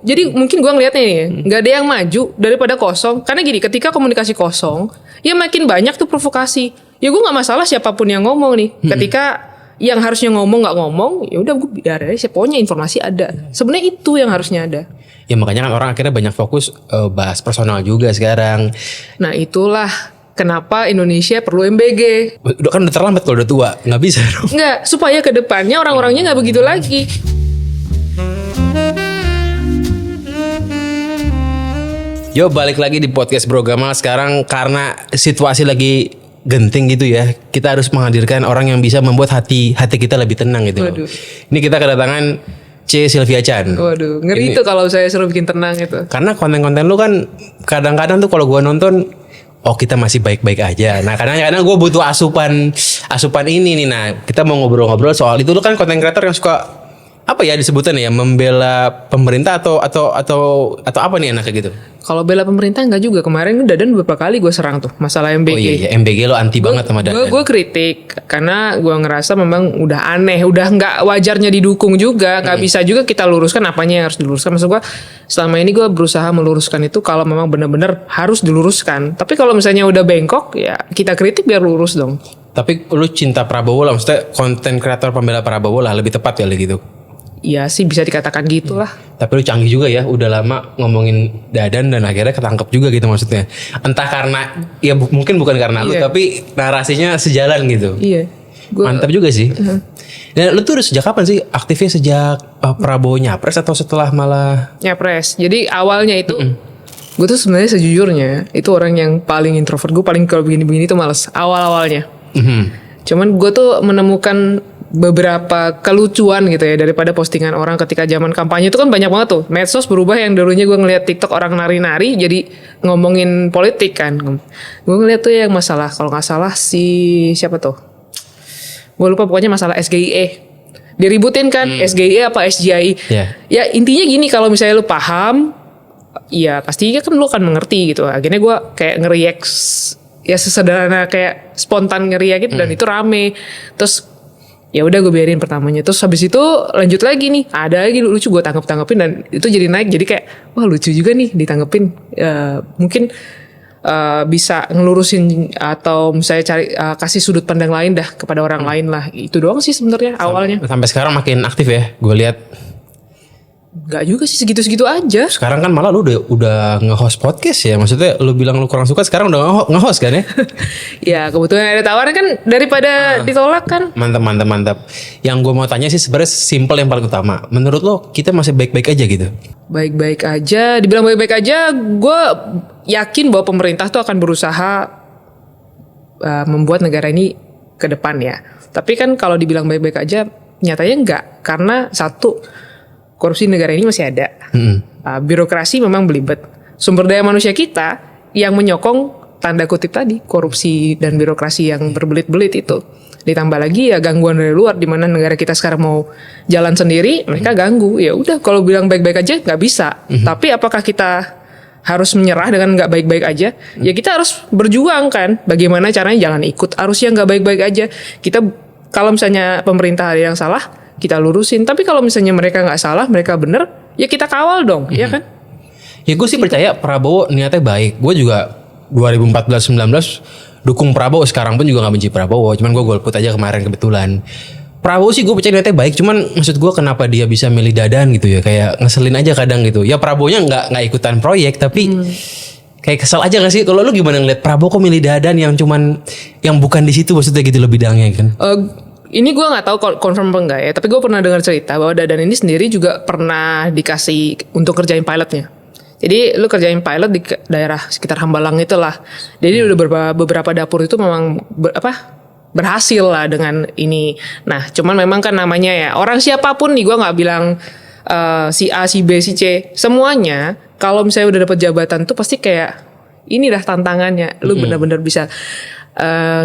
Jadi mungkin gue ngeliatnya nih, nggak ada yang maju daripada kosong. Karena gini, ketika komunikasi kosong, ya makin banyak tuh provokasi. Ya gue nggak masalah siapapun yang ngomong nih. Ketika yang harusnya ngomong nggak ngomong, ya udah gue biar aja. Pokoknya informasi ada. Sebenarnya itu yang harusnya ada. Ya makanya kan orang akhirnya banyak fokus bahas personal juga sekarang. Nah itulah kenapa Indonesia perlu MBG. Udah kan udah terlambat kalau udah tua, nggak bisa dong. Nggak, supaya kedepannya orang-orangnya nggak begitu lagi. Yo, balik lagi di podcast Bro Gamal. Sekarang karena situasi lagi genting gitu ya, kita harus menghadirkan orang yang bisa membuat hati kita lebih tenang gitu. Waduh. Ini kita kedatangan C. Sylvia Chan. Waduh, ngeri itu kalau saya suruh bikin tenang itu. Karena konten-konten lu kan kadang-kadang tuh kalau gua nonton, oh kita masih baik-baik aja. Nah kadang-kadang gue butuh asupan ini nih. Nah kita mau ngobrol-ngobrol soal itu. Lu kan konten creator yang suka apa ya disebutan ya, membela pemerintah atau apa nih enaknya gitu? Kalau bela pemerintah enggak juga. Kemarin Dadan beberapa kali gue serang tuh masalah MBG. Oh iya, MBG lo anti banget sama Dadan. Gue kritik karena gue ngerasa memang udah aneh, udah nggak wajarnya didukung juga, nggak bisa juga kita luruskan apanya yang harus diluruskan. Maksud gue selama ini gue berusaha meluruskan itu kalau memang benar-benar harus diluruskan. Tapi kalau misalnya udah bengkok, ya kita kritik biar lurus dong. Tapi lu cinta Prabowo lah, maksudnya konten kreator pembela Prabowo lah lebih tepat ya gitu. Iya sih bisa dikatakan gitulah. Tapi lu canggih juga ya, udah lama ngomongin Dadan dan akhirnya ketangkep juga gitu maksudnya. Entah karena, ya mungkin bukan karena lu, tapi narasinya sejalan gitu. Iya. Mantap juga sih. Dan lu tuh udah sejak kapan sih aktifnya, sejak Prabowo nyapres atau setelah malah nyapres? Jadi awalnya itu gue tuh sebenarnya sejujurnya itu orang yang paling introvert. Gue paling kalau begini-begini tuh males awal-awalnya. Cuman gue tuh menemukan beberapa kelucuan gitu ya daripada postingan orang ketika zaman kampanye itu kan banyak banget tuh medsos berubah. Yang dulunya gue ngeliat TikTok orang nari-nari jadi ngomongin politik kan. Gue ngeliat tuh yang masalah kalau nggak salah si siapa tuh, gue lupa, pokoknya masalah SGIE diributin kan. SGIE apa SGI ya intinya gini, kalau misalnya lu paham ya pasti kan lu akan mengerti gitu. Akhirnya gue kayak nge-react ya sesederhana kayak spontan nge-react gitu, dan itu rame. Terus ya udah gue biarin pertamanya. Terus habis itu lanjut lagi nih, ada lagi lucu, gue tanggepin dan itu jadi naik. Jadi kayak wah lucu juga nih ditanggepin. Mungkin bisa ngelurusin atau misalnya cari kasih sudut pandang lain dah kepada orang lain lah. Itu doang sih sebenarnya awalnya. sampai sekarang makin aktif ya, gue lihat. Gak juga sih, segitu-segitu aja. Sekarang kan malah lu udah nge-host podcast ya. Maksudnya lu bilang lu kurang suka, sekarang udah nge-host kan ya? Ya kebetulan ada tawaran kan, daripada ditolak kan. Mantap. Yang gue mau tanya sih sebenarnya simple yang paling utama. Menurut lo kita masih baik-baik aja gitu? Baik-baik aja, dibilang baik-baik aja, gue yakin bahwa pemerintah tuh akan berusaha membuat negara ini ke depan ya. Tapi kan kalau dibilang baik-baik aja, nyatanya enggak. Karena satu, korupsi negara ini masih ada. Birokrasi memang belibet. Sumber daya manusia kita yang menyokong tanda kutip tadi korupsi dan birokrasi yang berbelit-belit itu. Ditambah lagi ya gangguan dari luar, di mana negara kita sekarang mau jalan sendiri, mereka ganggu. Ya udah, kalau bilang baik-baik aja nggak bisa. Tapi apakah kita harus menyerah dengan nggak baik-baik aja? Ya kita harus berjuang kan. Bagaimana caranya, jangan ikut arus yang nggak baik-baik aja. Kita kalau misalnya pemerintah ada yang salah, kita lurusin. Tapi kalau misalnya mereka nggak salah, mereka bener, ya kita kawal dong, ya kan? Ya gue sih percaya Prabowo niatnya baik. Gue juga 2014-19 dukung Prabowo, sekarang pun juga nggak benci Prabowo. Cuman gue golput aja kemarin kebetulan. Prabowo sih gue percaya niatnya baik. Cuman maksud gue kenapa dia bisa milih Dadan gitu ya? Kayak ngeselin aja kadang gitu. Ya Prabowonya nggak ikutan proyek, tapi kayak kesel aja gak sih? Kalau lu gimana ngeliat Prabowo kok milih Dadan yang cuman yang bukan di situ, maksudnya gitu loh bidangnya kan? Ini gue nggak tahu confirm apa enggak ya, tapi gue pernah dengar cerita bahwa Dadan ini sendiri juga pernah dikasih untuk kerjain pilotnya. Jadi lu kerjain pilot di daerah sekitar Hambalang itulah. Jadi udah beberapa dapur itu memang berhasil lah dengan ini. Nah, cuman memang kan namanya ya orang siapapun nih, gue nggak bilang si A, si B, si C, semuanya kalau misalnya udah dapat jabatan tuh pasti kayak ini dah tantangannya. Lu benar-benar bisa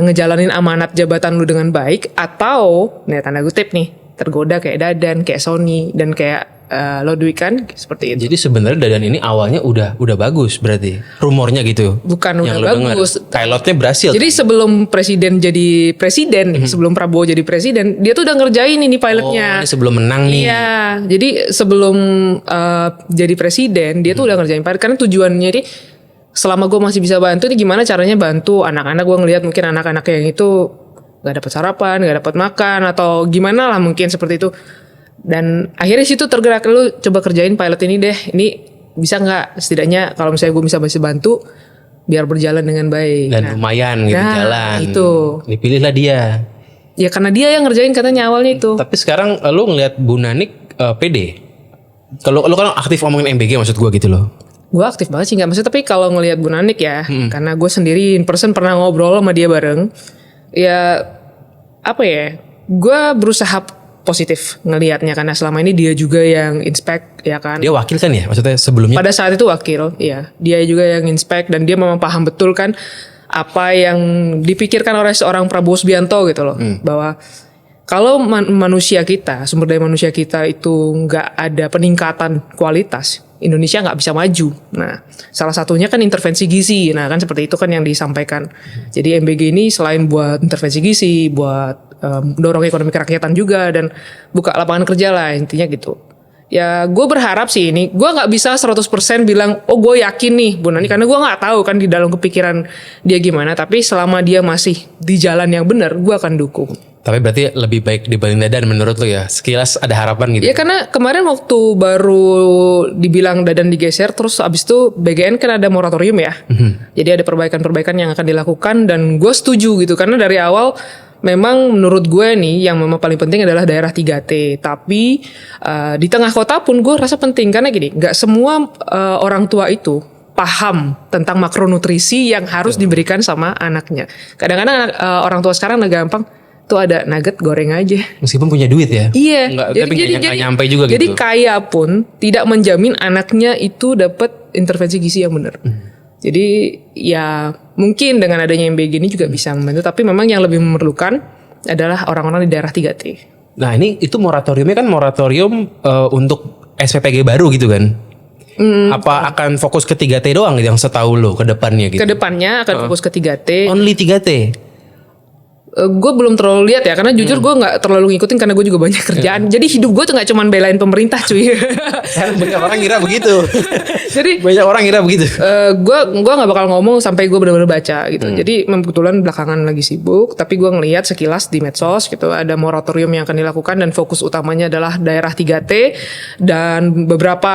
ngejalanin amanat jabatan lu dengan baik, atau nih tanda kutip nih tergoda kayak Dadan, kayak Sony, dan kayak Lodwig kan seperti itu. Jadi sebenarnya Dadan ini awalnya udah bagus berarti. Rumornya gitu. Bukan yang udah bagus. Pilotnya berhasil. Jadi sebelum presiden jadi presiden, sebelum Prabowo jadi presiden, dia tuh udah ngerjain ini pilotnya. Ini sebelum menang nih. Iya, jadi sebelum jadi presiden, dia tuh udah ngerjain pilot. Karena tujuannya ini, selama gue masih bisa bantu, ini gimana caranya bantu anak-anak. Gue ngelihat mungkin anak-anak yang itu gak dapat sarapan, gak dapat makan, atau gimana lah mungkin seperti itu. Dan akhirnya situ tergerak, lu coba kerjain pilot ini deh. Ini bisa nggak? Setidaknya kalau misalnya gue bisa bantu, biar berjalan dengan baik. Dan lumayan gitu jalan. Itu. Dipilihlah dia. Ya karena dia yang ngerjain katanya awalnya itu. Tapi sekarang lu ngelihat Bu Nanik pede. Kalau lu kan aktif ngomongin MBG maksud gue gitu loh. Gue aktif banget sih, nggak maksud, tapi kalau ngelihat Bu Nanik ya, karena gue sendiri in person pernah ngobrol sama dia bareng. Ya apa ya? Gue berusaha positif ngelihatnya karena selama ini dia juga yang inspect ya kan. Dia wakil kan ya maksudnya sebelumnya. Pada saat itu wakil, iya. Dia juga yang inspect dan dia memang paham betul kan apa yang dipikirkan oleh seorang Prabowo Subianto gitu loh. Bahwa kalau manusia kita, sumber daya manusia kita itu nggak ada peningkatan kualitas, Indonesia nggak bisa maju. Nah, salah satunya kan intervensi gizi. Nah, kan seperti itu kan yang disampaikan. Jadi MBG ini selain buat intervensi gizi, buat mendorong ekonomi kerakyatan juga dan buka lapangan kerja lah, intinya gitu. Ya, gue berharap sih ini, gue nggak bisa 100% bilang, oh gue yakin nih Bu Nani, karena gue nggak tahu kan di dalam kepikiran dia gimana. Tapi selama dia masih di jalan yang benar, gue akan dukung. Tapi berarti lebih baik dibanding Dadan menurut lo ya? Sekilas ada harapan gitu? Ya karena kemarin waktu baru dibilang Dadan digeser, terus abis itu BGN kan ada moratorium ya. Jadi ada perbaikan-perbaikan yang akan dilakukan dan gue setuju gitu. Karena dari awal memang menurut gue nih yang memang paling penting adalah daerah 3T. Tapi di tengah kota pun gue rasa penting. Karena gini, gak semua orang tua itu paham tentang makronutrisi yang harus diberikan sama anaknya. Kadang-kadang orang tua sekarang gampang, tuh ada nugget goreng aja. Meskipun punya duit ya. Iya. Tapi nggak nyampe juga jadi gitu. Jadi kaya pun tidak menjamin anaknya itu dapat intervensi gizi yang benar. Jadi ya mungkin dengan adanya MBG ini juga bisa membantu. Tapi memang yang lebih memerlukan adalah orang-orang di daerah 3T. Nah ini itu moratoriumnya kan moratorium untuk SPPG baru gitu kan. Apa akan fokus ke 3T doang yang setahu lo ke depannya gitu? Kedepannya akan fokus ke 3T. Only 3T? Gue belum terlalu lihat ya, karena jujur gue nggak terlalu ngikutin karena gue juga banyak kerjaan. Jadi hidup gue tuh nggak cuma belain pemerintah cuy. Banyak orang kira begitu. Jadi banyak orang kira begitu. Gue nggak bakal ngomong sampai gue benar-benar baca gitu. Jadi kebetulan belakangan lagi sibuk, tapi gue ngelihat sekilas di medsos gitu ada moratorium yang akan dilakukan dan fokus utamanya adalah daerah 3T dan beberapa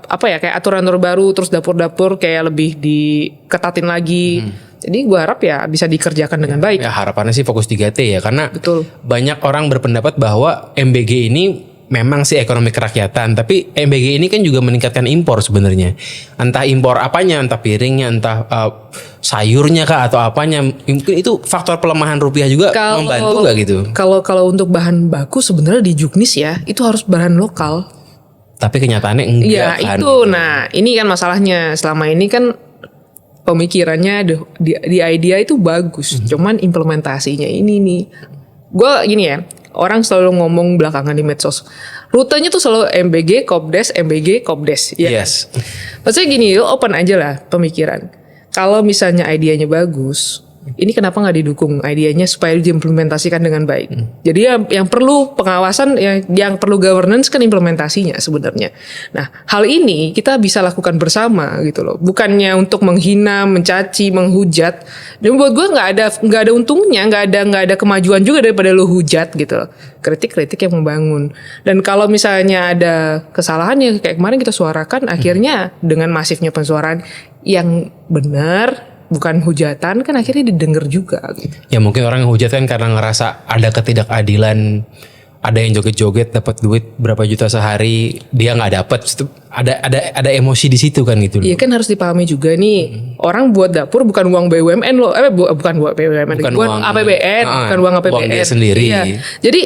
apa ya kayak aturan baru, terus dapur-dapur kayak lebih diketatin lagi. Jadi gue harap ya bisa dikerjakan dengan baik. Ya harapannya sih fokus 3T ya, karena betul. Banyak orang berpendapat bahwa MBG ini memang sih ekonomi kerakyatan, tapi MBG ini kan juga meningkatkan impor sebenarnya. Entah impor apanya, entah piringnya, entah sayurnya kah atau apanya. Mungkin itu faktor pelemahan rupiah juga membantu nggak gitu? Kalau untuk bahan baku sebenarnya di Juknis ya itu harus bahan lokal. Tapi kenyataannya enggak ya, kan. Itu, nah ini kan masalahnya selama ini kan. Pemikirannya di idea itu bagus, cuman implementasinya ini nih. Gue gini ya, orang selalu ngomong belakangan di medsos, rutenya tuh selalu MBG, Kopdes, MBG, Kopdes. Ya. Yes. Maksudnya gini, lo open aja lah pemikiran. Kalau misalnya idenya bagus, ini kenapa nggak didukung idenya supaya diimplementasikan dengan baik? Jadi yang perlu pengawasan, yang perlu governance kan implementasinya sebenarnya. Nah, hal ini kita bisa lakukan bersama gitu loh. Bukannya untuk menghina, mencaci, menghujat. Dan buat gue nggak ada untungnya, nggak ada kemajuan juga daripada lo hujat gitu loh. Kritik-kritik yang membangun. Dan kalau misalnya ada kesalahan yang kayak kemarin kita suarakan, akhirnya dengan masifnya pensuaraan yang benar. Bukan hujatan kan akhirnya didengar juga gitu. Ya mungkin orang yang hujat kan karena ngerasa ada ketidakadilan, ada yang joget-joget dapat duit berapa juta sehari, dia nggak dapat, ada emosi di situ kan gitu. Iya kan harus dipahami juga nih, orang buat dapur bukan uang BUMN loh, bukan uang BUMN, bukan uang APBN, bukan uang APBN. Uang dia sendiri. Iya. Jadi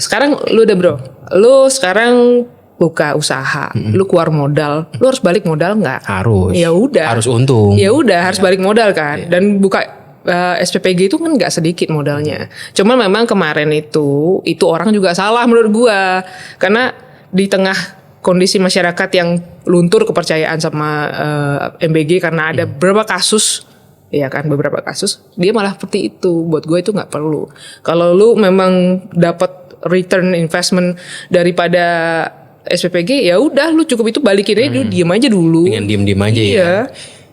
sekarang lu udah bro, lu sekarang buka usaha, lu keluar modal, lu harus balik modal nggak? Harus. Ya udah. Harus untung. Ya udah, harus balik modal kan. Dan buka SPPG itu kan nggak sedikit modalnya. Cuman memang kemarin itu orang juga salah menurut gua, karena di tengah kondisi masyarakat yang luntur kepercayaan sama MBG karena ada beberapa kasus, ya kan, beberapa kasus dia malah seperti itu. Buat gue itu nggak perlu. Kalau lu memang dapat return investment daripada SPPG, ya udah lu cukup itu balikin aja dulu, diem aja dulu. Dengan diem aja iya. ya.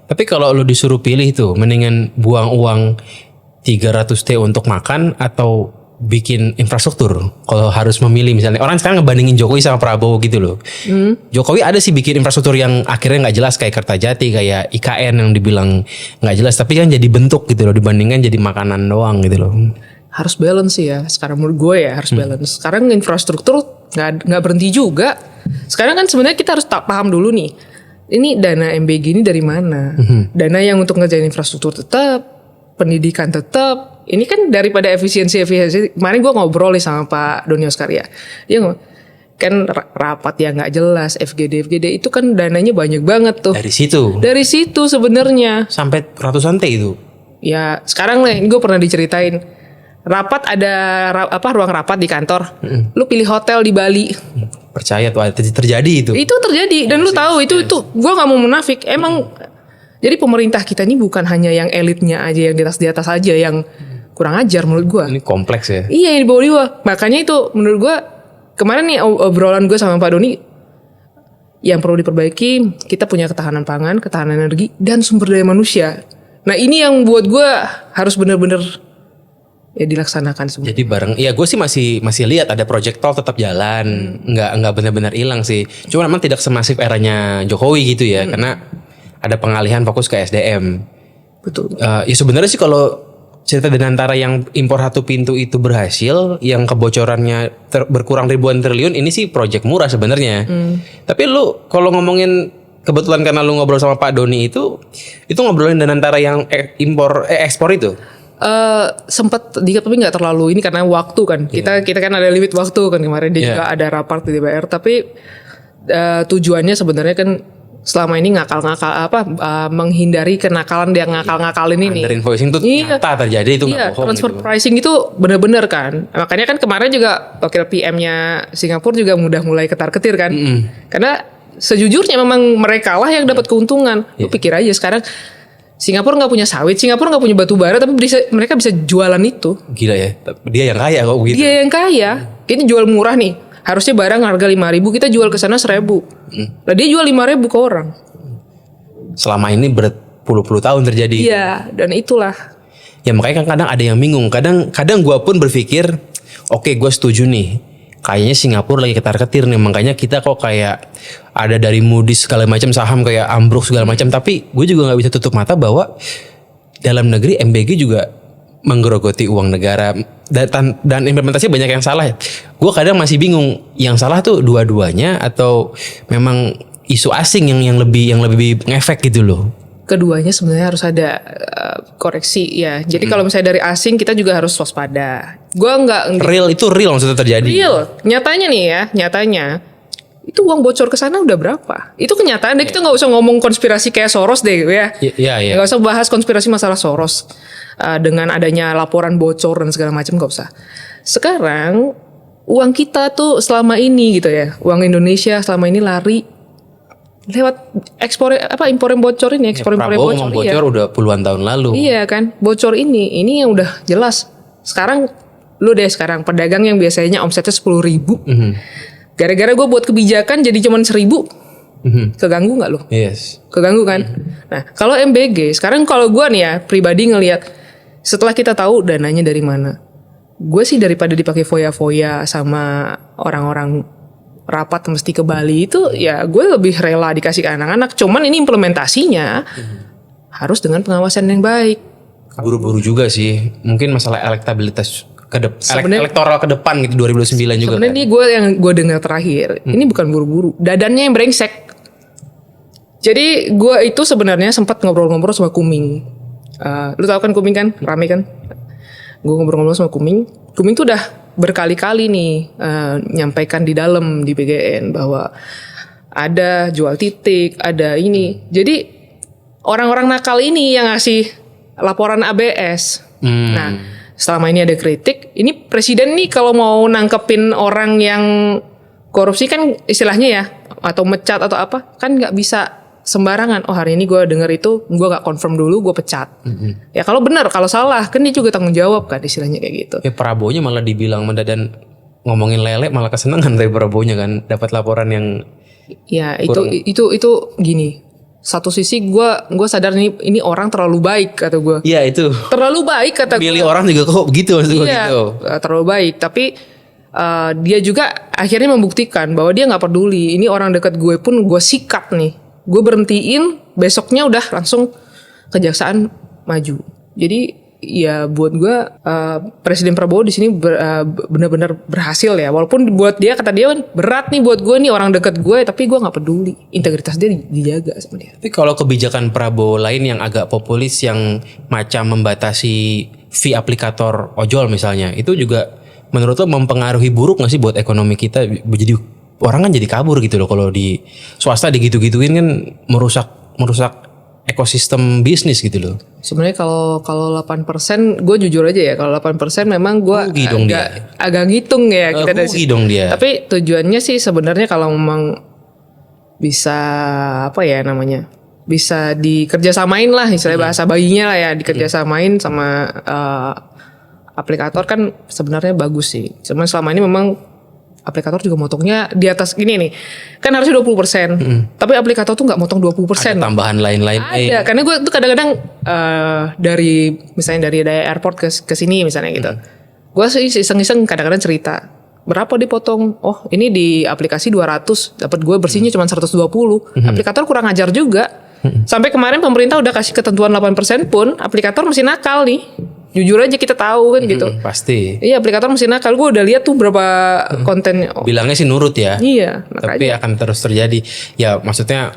Tapi kalau lu disuruh pilih tuh, mendingan buang uang 300T untuk makan atau bikin infrastruktur. Kalau harus memilih, misalnya orang sekarang ngebandingin Jokowi sama Prabowo gitu loh. Jokowi ada sih bikin infrastruktur yang akhirnya nggak jelas, kayak Kertajati, kayak IKN yang dibilang nggak jelas, tapi kan jadi bentuk gitu loh, dibandingkan jadi makanan doang gitu loh. Harus balance sih ya. Sekarang menurut gue ya harus balance. Sekarang infrastruktur nggak berhenti juga. Sekarang kan sebenarnya kita harus paham dulu nih. Ini dana MBG ini dari mana? Dana yang untuk ngerjain infrastruktur tetap, pendidikan tetap. Ini kan daripada efisiensi. Kemarin gue ngobrol nih sama Pak Doni Oskarya. Dia ngomong, kan rapat yang nggak jelas, FGD itu kan dananya banyak banget tuh. Dari situ sebenarnya. Sampai ratusan T itu. Ya sekarang nih gue pernah diceritain. Rapat ada ruang rapat di kantor. Lu pilih hotel di Bali. Percaya tuh terjadi itu. Itu terjadi dan lu tahu itu gue nggak mau munafik. Emang jadi pemerintah kita ini bukan hanya yang elitnya aja, yang di atas aja yang kurang ajar menurut gue. Ini kompleks ya. Iya, yang di bawah. Makanya itu menurut gue kemarin nih obrolan gue sama Pak Doni, yang perlu diperbaiki kita punya ketahanan pangan, ketahanan energi dan sumber daya manusia. Nah ini yang buat gue harus bener-bener ya dilaksanakan semua. Jadi bareng, ya gue sih masih lihat ada project tol tetap jalan, nggak benar-benar hilang sih. Cuma memang tidak semasif eranya Jokowi gitu ya, karena ada pengalihan fokus ke SDM. Betul. Ya sebenarnya sih kalau cerita dengan antara yang impor satu pintu itu berhasil, yang kebocorannya berkurang ribuan triliun, ini sih project murah sebenarnya. Tapi lu kalau ngomongin kebetulan karena lu ngobrol sama Pak Doni itu ngobrolin dengan antara yang ekspor itu. Sempat dikit tapi nggak terlalu, ini karena waktu kan. Kita kan ada limit waktu kan, kemarin dia juga ada rapat di DPR, tapi tujuannya sebenarnya kan selama ini menghindari kenakalan yang ngakal-ngakalin ini. Under invoicing itu nyata terjadi, itu nggak bohong. Transfer gitu. pricing itu benar-benar kan. Makanya kan kemarin juga wakil PM-nya Singapura juga udah mulai ketar-ketir kan. Karena sejujurnya memang mereka lah yang dapat keuntungan. Lu pikir aja sekarang Singapura nggak punya sawit, Singapura nggak punya batu bara, tapi mereka bisa jualan itu. Gila ya, dia yang kaya kok begitu. Dia yang kaya, kita jual murah nih. Harusnya barang harga 5.000, kita jual ke sana 1.000. Lah dia jual 5.000 ke orang. Selama ini berpuluh-puluh tahun terjadi. Iya, dan itulah. Ya makanya kan kadang ada yang bingung. Kadang gue pun berpikir, oke, gue setuju nih. Kayaknya Singapura lagi ketar-ketir nih, makanya kita kok kayak ada dari Moody's segala macam, saham kayak ambruk segala macam. Tapi gue juga nggak bisa tutup mata bahwa dalam negeri MBG juga menggerogoti uang negara dan implementasi banyak yang salah. Gue kadang masih bingung, yang salah tuh dua-duanya atau memang isu asing yang lebih ngefek gitu loh. Keduanya sebenarnya harus ada koreksi ya. Jadi kalau misalnya dari asing kita juga harus waspada. Gua nggak real maksudnya terjadi. Real, nyatanya nih ya, itu uang bocor ke sana udah berapa? Itu kenyataan. Kita nggak usah ngomong konspirasi kayak Soros deh ya. Iya. Nggak usah bahas konspirasi masalah Soros dengan adanya laporan bocor dan segala macam, nggak usah. Sekarang uang kita tuh selama ini gitu ya, uang Indonesia selama ini lari lewat impor yang bocor ini, ekspor impor yang bocor. Bocor udah puluhan tahun lalu. Iya kan, bocor ini yang udah jelas. Sekarang sekarang pedagang yang biasanya omsetnya 10.000, gara-gara gue buat kebijakan jadi cuman 1.000, keganggu nggak lo? Yes. Keganggu kan. Nah kalau MBG sekarang, kalau gue nih ya pribadi ngelihat, setelah kita tahu dananya dari mana, gue sih daripada dipakai foya-foya sama orang-orang rapat mesti ke Bali itu, ya gue lebih rela dikasih ke anak-anak. Cuman ini implementasinya harus dengan pengawasan yang baik. Buru-buru juga sih, mungkin masalah elektabilitas elektoral ke depan gitu 2009 juga. Sebenarnya ini gue dengar terakhir, ini bukan buru-buru, dadannya yang brengsek. Jadi gue itu sebenarnya sempat ngobrol-ngobrol sama Kuming. Lu tahu kan Kuming kan, rame kan? Gue ngobrol-ngobrol sama Kuming tuh udah berkali-kali nih nyampaikan di dalam di BGN bahwa ada jual titik, ada ini. Jadi orang-orang nakal ini yang ngasih laporan ABS. Nah, selama ini ada kritik. Ini presiden nih kalau mau nangkepin orang yang korupsi kan istilahnya ya, atau mecat atau apa, kan nggak bisa sembarangan. Oh hari ini gue denger itu, gue gak confirm dulu, gue pecat. Ya kalau benar, kalau salah kan dia juga tanggung jawab kan, istilahnya kayak gitu. Ya Prabowo-nya malah dibilang dan ngomongin lele malah kesenangan dari Prabowo-nya kan, dapat laporan yang Ya itu gini. Satu sisi gue sadar ini orang terlalu baik kata gue. Iya itu. Terlalu baik kata gue. Milih orang juga kok begitu maksud gue Iya, gitu. terlalu baik. Tapi dia juga akhirnya membuktikan bahwa dia nggak peduli. Ini orang dekat gue pun gue sikat nih. Gue berhentiin, besoknya udah langsung kejaksaan maju. Jadi ya buat gue Presiden Prabowo di sini benar-benar berhasil ya. Walaupun buat dia, kata dia kan berat nih buat gue nih orang dekat gue, tapi gue nggak peduli. Integritas dia dijaga sama dia. Tapi kalau kebijakan Prabowo lain yang agak populis yang macam membatasi fee aplikator ojol misalnya, itu juga menurut lo mempengaruhi buruk nggak sih buat ekonomi kita? Jadi orang kan jadi kabur gitu loh kalau di swasta digitu-gituin kan merusak ekosistem bisnis gitu loh. Sebenarnya kalau 8%, gue jujur aja ya, kalau 8% memang gue agak ngitung ya kita dari situ. Dong dia. Tapi tujuannya sih sebenarnya kalau memang bisa apa ya namanya, bisa dikerjasamain lah, istilahnya bahasa bayinya lah ya, dikerjasamain sama aplikator kan sebenarnya bagus sih. Cuman selama ini memang aplikator juga motongnya di atas gini nih. Kan harusnya 20%. Tapi aplikator tuh gak motong 20%. Ada tambahan lain-lain. Ada. Karena gue tuh kadang-kadang dari misalnya dari airport ke sini misalnya gitu. Gue sih iseng-iseng kadang-kadang cerita. Berapa dipotong? Oh ini di aplikasi 200. Dapat gue bersihnya cuma 120. Aplikator kurang ajar juga. Sampai kemarin pemerintah udah kasih ketentuan 8% pun aplikator masih nakal nih. Jujur aja kita tahu kan gitu. Pasti. Iya aplikator masih nakal. Gue udah lihat tuh berapa konten. Bilangnya sih nurut ya. Iya. Tapi akan terus terjadi. Ya maksudnya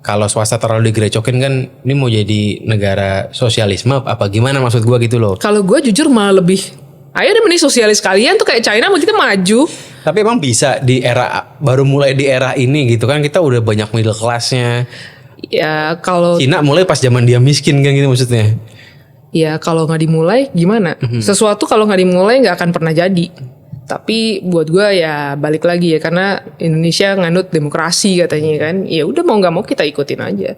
kalau swasta terlalu digerecokin kan ini mau jadi negara sosialisme apa gimana maksud gue gitu loh. Kalau gue jujur malah lebih. Ayo deh mending sosialis kalian tuh kayak China mau kita maju. Tapi emang bisa di era baru mulai di era ini gitu kan kita udah banyak middle classnya. Ya kalau Cina mulai pas zaman dia miskin kan gitu maksudnya. Ya kalau nggak dimulai gimana? Sesuatu kalau nggak dimulai nggak akan pernah jadi. Tapi buat gue ya balik lagi ya karena Indonesia nganut demokrasi katanya kan. Ya udah mau nggak mau kita ikutin aja.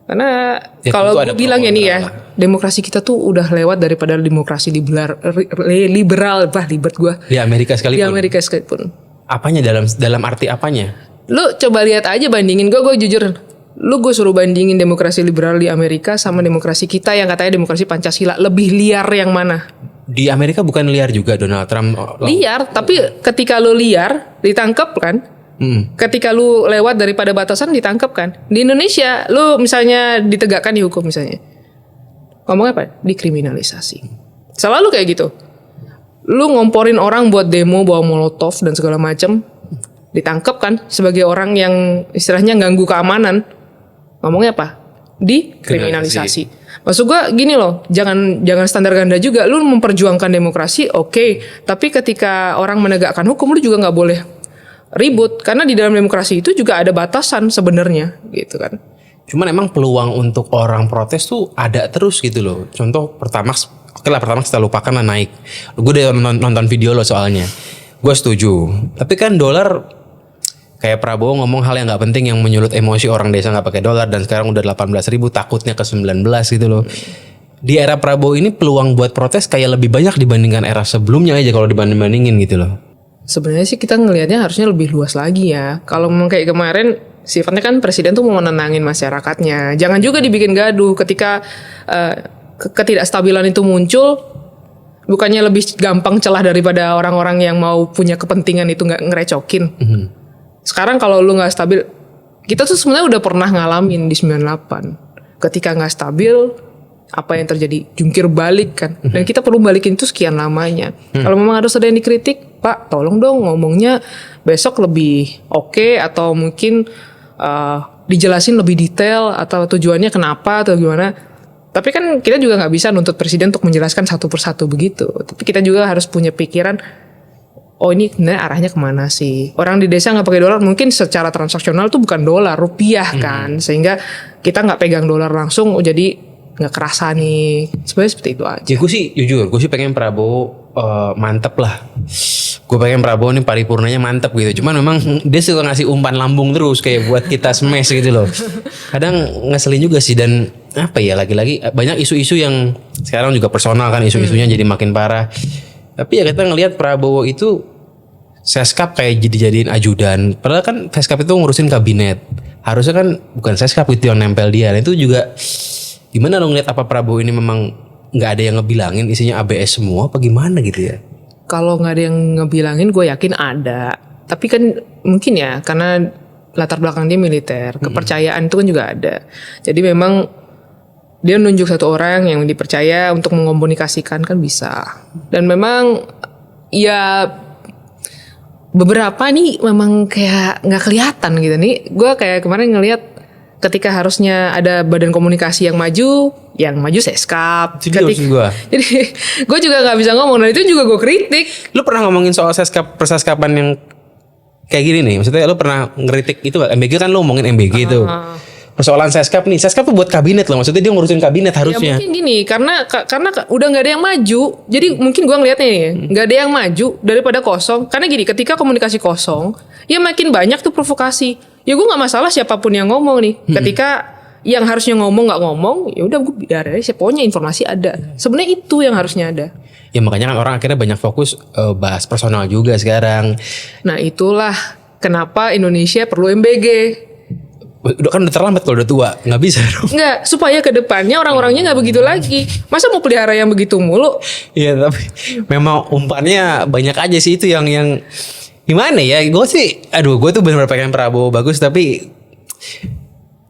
Karena ya, kalau gue bilang ya nih ya demokrasi kita tuh udah lewat daripada demokrasi liberal bah libet gue. Di Amerika sekalipun. Di Amerika sekalipun. Apanya dalam arti apanya? Lu coba lihat aja bandingin gue jujur. Gue suruh bandingin demokrasi liberal di Amerika sama demokrasi kita yang katanya demokrasi Pancasila, lebih liar yang mana? Di Amerika bukan liar juga Donald Trump? Liar, tapi ketika lu liar ditangkap kan? Ketika lu lewat daripada batasan ditangkap kan? Di Indonesia lu misalnya ditegakkan dihukum misalnya, ngomong apa? Dikriminalisasi. Selalu kayak gitu. Lu ngomporin orang buat demo bawa molotov dan segala macam, ditangkap kan sebagai orang yang istilahnya ganggu keamanan. Ngomongnya apa? Dikriminalisasi. Maksud gue gini loh, jangan standar ganda juga. Lu memperjuangkan demokrasi, oke. Tapi ketika orang menegakkan hukum, lu juga nggak boleh ribut. Karena di dalam demokrasi itu juga ada batasan sebenarnya, gitu kan. Cuman emang peluang untuk orang protes tuh ada terus gitu loh. Contoh Pertamax, Pertamax kita lupakan lah naik. Gue udah nonton video lo soalnya. Gue setuju. Tapi kan dolar kayak Prabowo ngomong hal yang nggak penting yang menyulut emosi orang desa nggak pakai dolar dan sekarang udah 18.000 takutnya ke 19 gitu loh. Di era Prabowo ini peluang buat protes kayak lebih banyak dibandingkan era sebelumnya aja kalau dibandingin gitu loh. Sebenarnya sih kita ngelihatnya harusnya lebih luas lagi ya. Kalau memang kayak kemarin sifatnya kan presiden tuh mau menenangin masyarakatnya. Jangan juga dibikin gaduh ketika ketidakstabilan itu muncul. Bukannya lebih gampang celah daripada orang-orang yang mau punya kepentingan itu nggak ngerecokin. Sekarang kalau lu gak stabil, kita tuh sebenarnya udah pernah ngalamin di 98. Ketika gak stabil, apa yang terjadi? Jungkir balik kan. Dan kita perlu balikin itu sekian lamanya. Kalau memang harus ada yang dikritik, Pak tolong dong ngomongnya besok lebih oke, atau mungkin dijelasin lebih detail, atau tujuannya kenapa atau gimana. Tapi kan kita juga gak bisa nuntut presiden untuk menjelaskan satu persatu begitu. Tapi kita juga harus punya pikiran, oh ini sebenarnya arahnya kemana sih? Orang di desa nggak pakai dolar, mungkin secara transaksional tuh bukan dolar, rupiah kan, sehingga kita nggak pegang dolar langsung, jadi nggak kerasa nih. Sebenarnya seperti itu aja. Ya gue sih jujur, gue sih pengen Prabowo mantep lah. Gue pengen Prabowo nih paripurnanya mantep gitu. Cuman memang dia suka ngasih umpan lambung terus kayak buat kita smash gitu loh. Kadang ngeselin juga sih, dan apa ya, lagi-lagi banyak isu-isu yang sekarang juga personal kan, isu-isunya jadi makin parah. Tapi ya kita ngelihat Prabowo itu Seskap kayak dijadiin ajudan. Padahal kan Seskap itu ngurusin kabinet. Harusnya kan bukan Seskap itu yang nempel dia. Nah, itu juga gimana lo ngeliat, apa Prabowo ini memang nggak ada yang ngebilangin isinya ABS semua apa gimana gitu ya? Kalau nggak ada yang ngebilangin, gue yakin ada. Tapi kan mungkin ya karena latar belakang dia militer, kepercayaan itu kan juga ada. Jadi memang dia nunjuk satu orang yang dipercaya untuk mengkomunikasikan kan bisa. Dan memang ya beberapa nih memang kayak nggak kelihatan gitu nih. Gue kayak kemarin ngelihat ketika harusnya ada badan komunikasi yang maju Seskap. Jadi gue juga nggak bisa ngomong, dan itu juga gue kritik. Lu pernah ngomongin soal perseskapan yang kayak gini nih? Maksudnya lu pernah ngeritik itu gak? MBG kan lu ngomongin MBG itu. Persoalan Seskap nih. Seskap tuh buat kabinet loh. Maksudnya dia ngurusin kabinet harusnya. Ya mungkin gini, karena udah nggak ada yang maju. Jadi mungkin gue ngeliatnya nih, nggak ada yang maju daripada kosong. Karena gini, ketika komunikasi kosong, ya makin banyak tuh provokasi. Ya gue nggak masalah siapapun yang ngomong nih. Ketika yang harusnya ngomong nggak ngomong, ya udah gue biar aja. Pokoknya informasi ada. Sebenarnya itu yang harusnya ada. Ya makanya kan orang akhirnya banyak fokus bahas personal juga sekarang. Nah itulah kenapa Indonesia perlu MBG. Udah terlambat kalau udah tua, nggak bisa dong. Nggak, supaya ke depannya orang-orangnya nggak begitu lagi. Masa mau pelihara yang begitu mulu? Iya, tapi memang umpannya banyak aja sih itu yang gimana ya? Gue tuh benar-benar pengen Prabowo bagus, tapi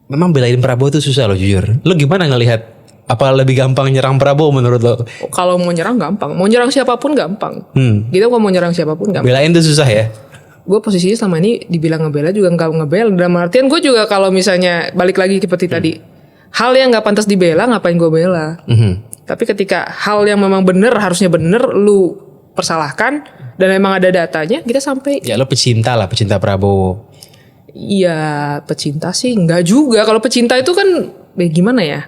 memang belain Prabowo tuh susah loh jujur. Lo gimana ngelihat, apa lebih gampang nyerang Prabowo menurut lo? Kalau mau nyerang gampang, mau nyerang siapapun gampang. Kita kalau mau nyerang siapapun gampang. Belain tuh susah ya? Gue posisinya selama ini dibilang ngebela juga nggak ngebela. Dalam artian gue juga kalau misalnya balik lagi seperti tadi, hal yang nggak pantas dibela ngapain gue bela? Tapi ketika hal yang memang bener, harusnya bener, lu persalahkan dan memang ada datanya, kita sampai. Ya lo pecinta Prabowo. Iya, pecinta sih enggak juga. Kalau pecinta itu kan gimana ya?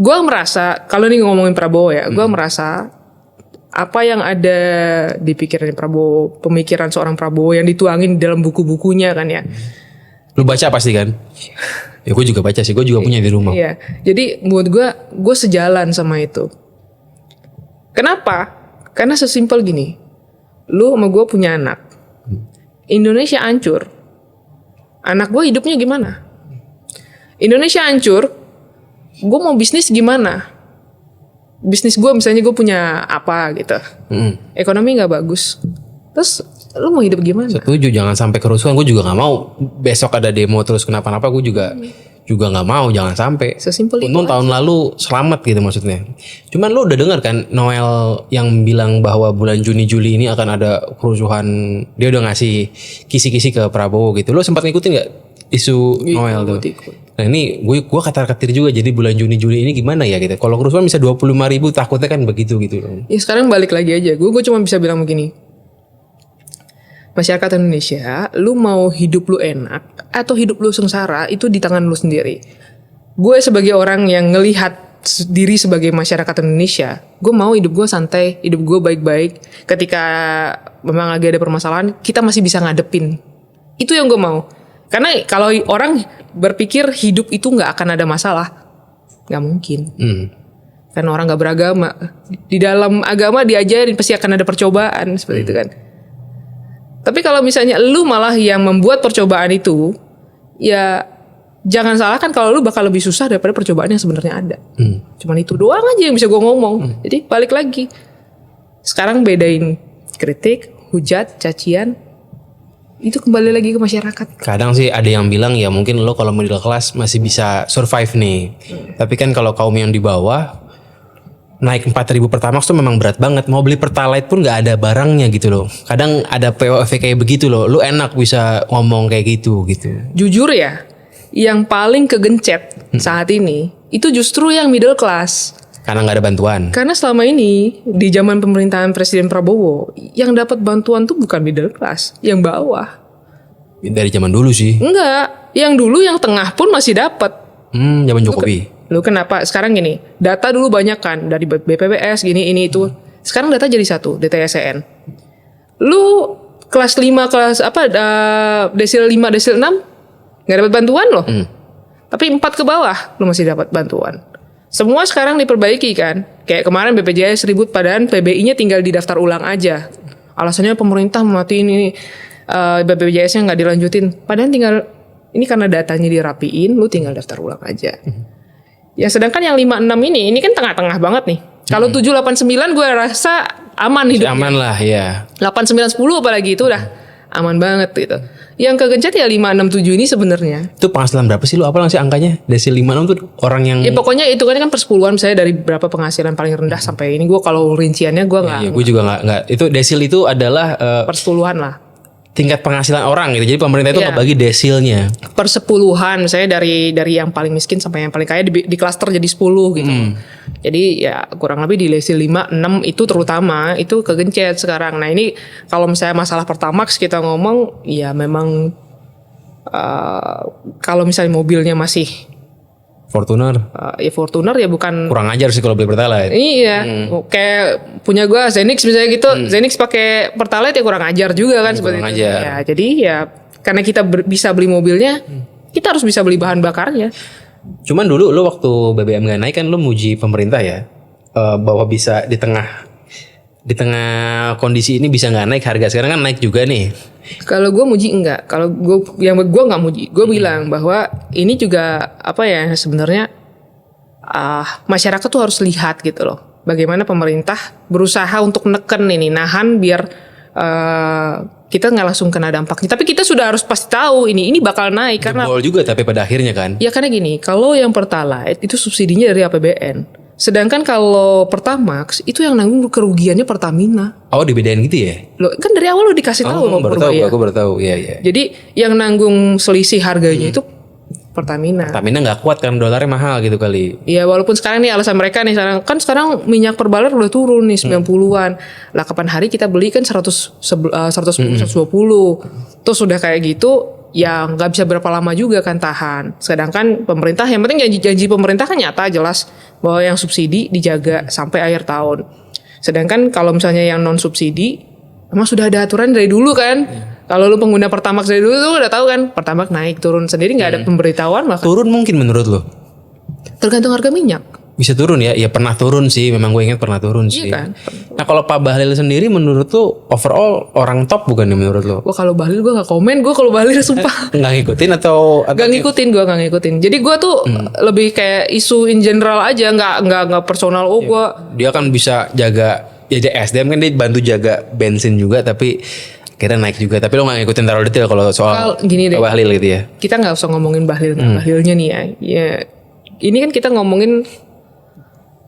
Gue merasa, kalau nih ngomongin Prabowo ya, gue merasa apa yang ada di pikiran Prabowo, pemikiran seorang Prabowo yang dituangin dalam buku-bukunya kan ya. Lu baca pasti kan? Ya gue juga baca sih, gue juga punya di rumah. Iya, jadi buat gue sejalan sama itu. Kenapa? Karena sesimpel gini, lu sama gue punya anak. Indonesia hancur, anak gue hidupnya gimana? Indonesia hancur, gue mau bisnis gimana? Bisnis gue misalnya gue punya apa gitu, ekonomi nggak bagus, terus lu mau hidup gimana? Setuju, jangan sampai kerusuhan. Gue juga nggak mau besok ada demo terus kenapa-napa. Gue juga nggak mau, jangan sampai. Sesimpel itu. Untung tahun lalu selamat gitu maksudnya. Cuman lu udah dengar kan Noel yang bilang bahwa bulan Juni-Juli ini akan ada kerusuhan. Dia udah ngasih kisi-kisi ke Prabowo gitu. Lu sempat ngikutin nggak isu Noel tuh? Nah ini gue katar-katir juga. Jadi bulan Juni-Juli ini gimana ya gitu. Kalau kerusuhan bisa 25.000, takutnya kan begitu gitu. Ya sekarang balik lagi aja. Gue cuma bisa bilang begini. Masyarakat Indonesia, lu mau hidup lu enak atau hidup lu sengsara, itu di tangan lu sendiri. Gue sebagai orang yang ngelihat diri sebagai masyarakat Indonesia, gue mau hidup gue santai, hidup gue baik-baik. Ketika memang lagi ada permasalahan, kita masih bisa ngadepin. Itu yang gue mau. Karena kalau orang berpikir hidup itu nggak akan ada masalah, nggak mungkin. Karena orang nggak beragama. Di dalam agama diajarin pasti akan ada percobaan seperti itu kan. Tapi kalau misalnya lu malah yang membuat percobaan itu, ya jangan salahkan kalau lu bakal lebih susah daripada percobaan yang sebenarnya ada. Cuman itu doang aja yang bisa gue ngomong. Jadi balik lagi. Sekarang bedain kritik, hujat, cacian. Itu kembali lagi ke masyarakat. Kadang sih ada yang bilang ya mungkin lo kalau middle class masih bisa survive nih. Tapi kan kalau kaum yang di bawah, naik 4.000 Pertamax tuh memang berat banget. Mau beli Pertalite pun gak ada barangnya gitu loh. Kadang ada POV kayak begitu loh. Lu enak bisa ngomong kayak gitu. Jujur ya, yang paling kegencet saat ini itu justru yang middle class. Karena gak ada bantuan. Karena selama ini di zaman pemerintahan Presiden Prabowo, yang dapat bantuan tuh bukan middle class, yang bawah. Dari zaman dulu sih. Enggak, yang dulu yang tengah pun masih dapat. Zaman Jokowi. Lu kenapa sekarang gini, data dulu banyak kan dari BPPS gini ini itu. Sekarang data jadi satu, DTSCN. Lu kelas 5, desil 5, desil 6 nggak dapat bantuan loh. Tapi 4 ke bawah lu masih dapat bantuan. Semua sekarang diperbaiki kan. Kayak kemarin BPJS ribut padahal PBI-nya tinggal didaftar ulang aja. Alasannya pemerintah matiin ini BPJS-nya nggak dilanjutin. Padahal tinggal ini karena datanya dirapiin, lu tinggal daftar ulang aja. Ya sedangkan yang 5, 6 ini kan tengah-tengah banget nih. Kalau 7, 8, 9 gue rasa aman hidupnya. Aman lah ya. 8, 9, 10 apalagi itu udah aman banget gitu. Yang kegencet ya 5, 6, 7 ini sebenarnya. Itu penghasilan berapa sih lu? Apa sih angkanya? Desil 5, 6 tuh orang yang... Ya pokoknya itu kan persepuluhan, misalnya dari berapa penghasilan paling rendah sampai ini. Gue kalau rinciannya gue nggak. Iya, gue juga nggak. Itu desil itu adalah persepuluhan lah. tingkat penghasilan orang gitu. Jadi pemerintah itu ngebagi desilnya. Persepuluhan, misalnya dari yang paling miskin sampai yang paling kaya di klaster jadi 10 gitu. Jadi ya kurang lebih di desil 5, 6 itu terutama itu kegencet sekarang. Nah ini kalau misalnya masalah Pertamax kita ngomong ya memang kalau misalnya mobilnya masih Fortuner. Ya Fortuner ya bukan Kurang ajar sih kalau beli Pertalite. Iya, kayak punya gue Zenix misalnya gitu, Zenix pakai Pertalite ya kurang ajar juga kan seperti kurang itu. ajar. Ya, jadi ya karena kita bisa beli mobilnya, kita harus bisa beli bahan bakarnya. Cuman dulu lo waktu BBM gak naik kan lo muji pemerintah ya, bahwa bisa di tengah kondisi ini bisa nggak naik harga. Sekarang kan naik juga nih. Kalau gue muji enggak, kalau gue nggak muji, gue bilang bahwa ini juga apa ya sebenarnya masyarakat tuh harus lihat gitu loh, bagaimana pemerintah berusaha untuk neken ini, nahan biar kita nggak langsung kena dampaknya. Tapi kita sudah harus pasti tahu ini bakal naik karena Jebol juga tapi pada akhirnya kan. ya karena gini, kalau yang Pertalite itu subsidinya dari APBN. Sedangkan kalau Pertamax itu yang nanggung kerugiannya Pertamina. Oh dibedain gitu ya? Loh, kan dari awal lo dikasih tahu sama baru tahu, Purbaya. aku baru tahu. Iya. Jadi yang nanggung selisih harganya itu Pertamina. Pertamina nggak kuat kan, dolarnya mahal gitu kali. Iya, walaupun sekarang nih alasan mereka nih sekarang minyak per baler udah turun nih 90-an. Lah kapan hari kita beli kan 110, 120. Terus udah kayak gitu ya nggak bisa berapa lama juga kan tahan. Sedangkan pemerintah yang penting janji pemerintah kan nyata jelas bahwa yang subsidi dijaga sampai akhir tahun. Sedangkan kalau misalnya yang non subsidi emang sudah ada aturan dari dulu kan. Kalau lu pengguna Pertamax dari dulu tuh udah tahu kan Pertamax naik turun sendiri nggak ada pemberitahuan maka Turun mungkin menurut lo? tergantung harga minyak. Bisa turun ya? Ya pernah turun sih, memang gue ingat pernah turun sih. Iya kan? Nah kalau Pak Bahlil sendiri menurut lo overall orang top bukan nih menurut lo? Gua kalau Bahlil gue nggak komen, gue kalau Bahlil sumpah Nggak ngikutin atau gak ngikutin, gue nggak ngikutin. Jadi gue tuh lebih kayak isu in general aja, nggak personal. Oh gue dia kan bisa jaga ya SDM kan, dia bantu jaga bensin juga tapi kira naik juga. Tapi lo nggak ngikutin terlalu detail kalau soal gini deh, Pak Bahlil gitu ya? kita nggak usah ngomongin Bahlil Bahlilnya nih ya. Ya ini kan kita ngomongin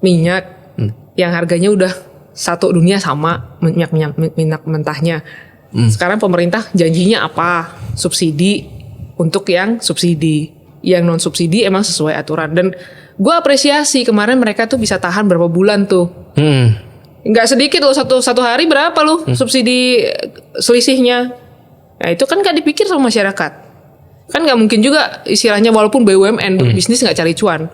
minyak yang harganya udah satu dunia sama minyak mentahnya. Sekarang pemerintah janjinya apa? Subsidi untuk yang subsidi, yang non subsidi emang sesuai aturan. Dan gue apresiasi kemarin mereka tuh bisa tahan berapa bulan tuh. Nggak sedikit loh, satu hari berapa loh subsidi selisihnya. Nah itu kan nggak dipikir sama masyarakat. Kan nggak mungkin juga istilahnya walaupun BUMN bisnis nggak cari cuan.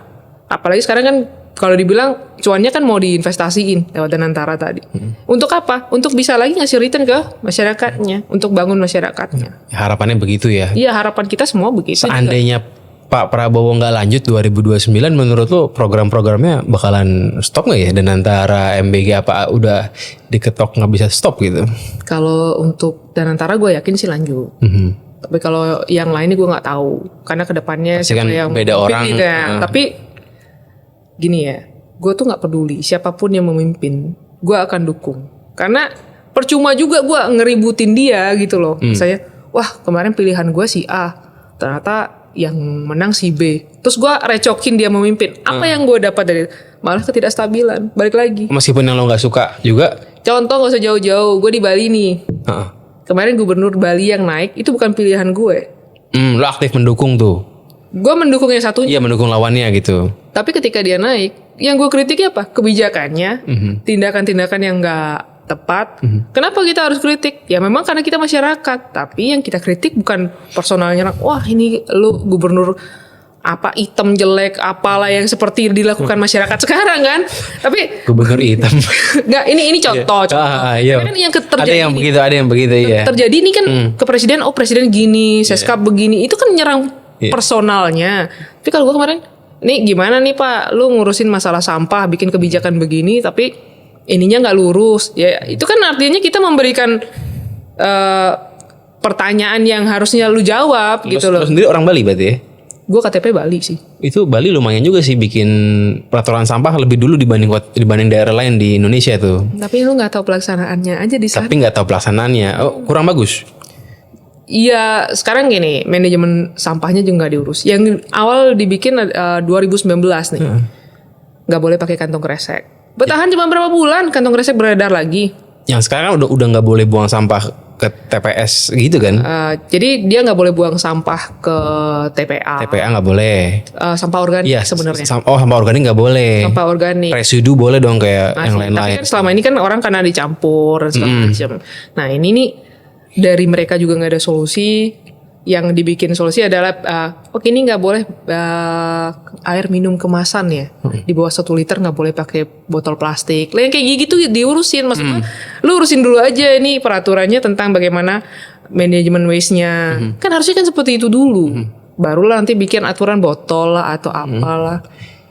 Apalagi sekarang kan kalau dibilang cuannya kan mau diinvestasiin lewat Danantara tadi. Untuk apa? Untuk bisa lagi ngasih return ke masyarakatnya, untuk bangun masyarakatnya. Ya, harapannya begitu ya. Iya harapan kita semua begitu. Seandainya Pak Prabowo nggak lanjut 2029, menurut lo program-programnya bakalan stop nggak ya? Danantara, MBG apa udah diketok nggak bisa stop gitu? Kalau untuk Danantara gue yakin sih lanjut. Tapi kalau yang lainnya gue nggak tahu karena kedepannya Pasti kan yang beda orang. gitu ya. Tapi gini ya, gue tuh nggak peduli siapapun yang memimpin, gue akan dukung. Karena percuma juga gue ngeributin dia gitu loh. Misalnya, wah kemarin pilihan gue si A, ternyata yang menang si B. Terus gue recokin dia memimpin. Apa yang gue dapat dari malah ketidakstabilan. Balik lagi. Meskipun yang lo nggak suka juga. Contoh gak usah jauh-jauh, gue di Bali nih. Kemarin gubernur Bali yang naik itu bukan pilihan gue. Lo aktif mendukung tuh. Gue mendukung yang satunya. Iya mendukung lawannya gitu. Tapi ketika dia naik, yang gue kritiknya apa? Kebijakannya, tindakan-tindakan yang gak tepat. Kenapa kita harus kritik? Ya memang karena kita masyarakat. Tapi yang kita kritik bukan personalnya. Wah ini lu gubernur apa item jelek, apalah yang seperti dilakukan masyarakat sekarang kan. Tapi Gubernur hitam. nggak, ini contoh. Iya. Tapi kan yang Ada yang begitu ya. terjadi ini kan ke presiden, presiden gini, seskap begini, itu kan nyerang personalnya. Tapi kalau gue kemarin, nih gimana nih Pak, lu ngurusin masalah sampah, bikin kebijakan begini, tapi ininya nggak lurus, ya itu kan artinya kita memberikan pertanyaan yang harusnya lu jawab gitu loh. Lu sendiri orang Bali berarti ya? Gue KTP Bali sih. Itu Bali lumayan juga sih bikin peraturan sampah lebih dulu dibanding daerah lain di Indonesia tuh. Tapi lu nggak tahu pelaksanaannya aja di sana. Tapi nggak tahu pelaksanaannya. Kurang bagus. Iya, sekarang gini, manajemen sampahnya juga nggak diurus. Yang awal dibikin 2019 nih, nggak boleh pakai kantong kresek. Bertahan cuma berapa bulan, kantong kresek beredar lagi. Yang sekarang udah nggak boleh buang sampah ke TPS gitu kan? Jadi dia nggak boleh buang sampah ke TPA. TPA nggak boleh. Sampah organik sebenarnya. Sampah organik nggak boleh. Sampah organik. Residu boleh dong kayak yang lain-lain. Tapi kan selama ini kan orang karena dicampur dan segala macam. Nah ini nih dari mereka juga nggak ada solusi. Yang dibikin solusi adalah ini nggak boleh air minum kemasan ya di bawah 1 liter nggak boleh pakai botol plastik. Yang kayak gitu diurusin, maksudnya lu urusin dulu aja ini peraturannya tentang bagaimana manajemen waste-nya. Kan harusnya kan seperti itu dulu. Barulah nanti bikin aturan botol lah atau apalah.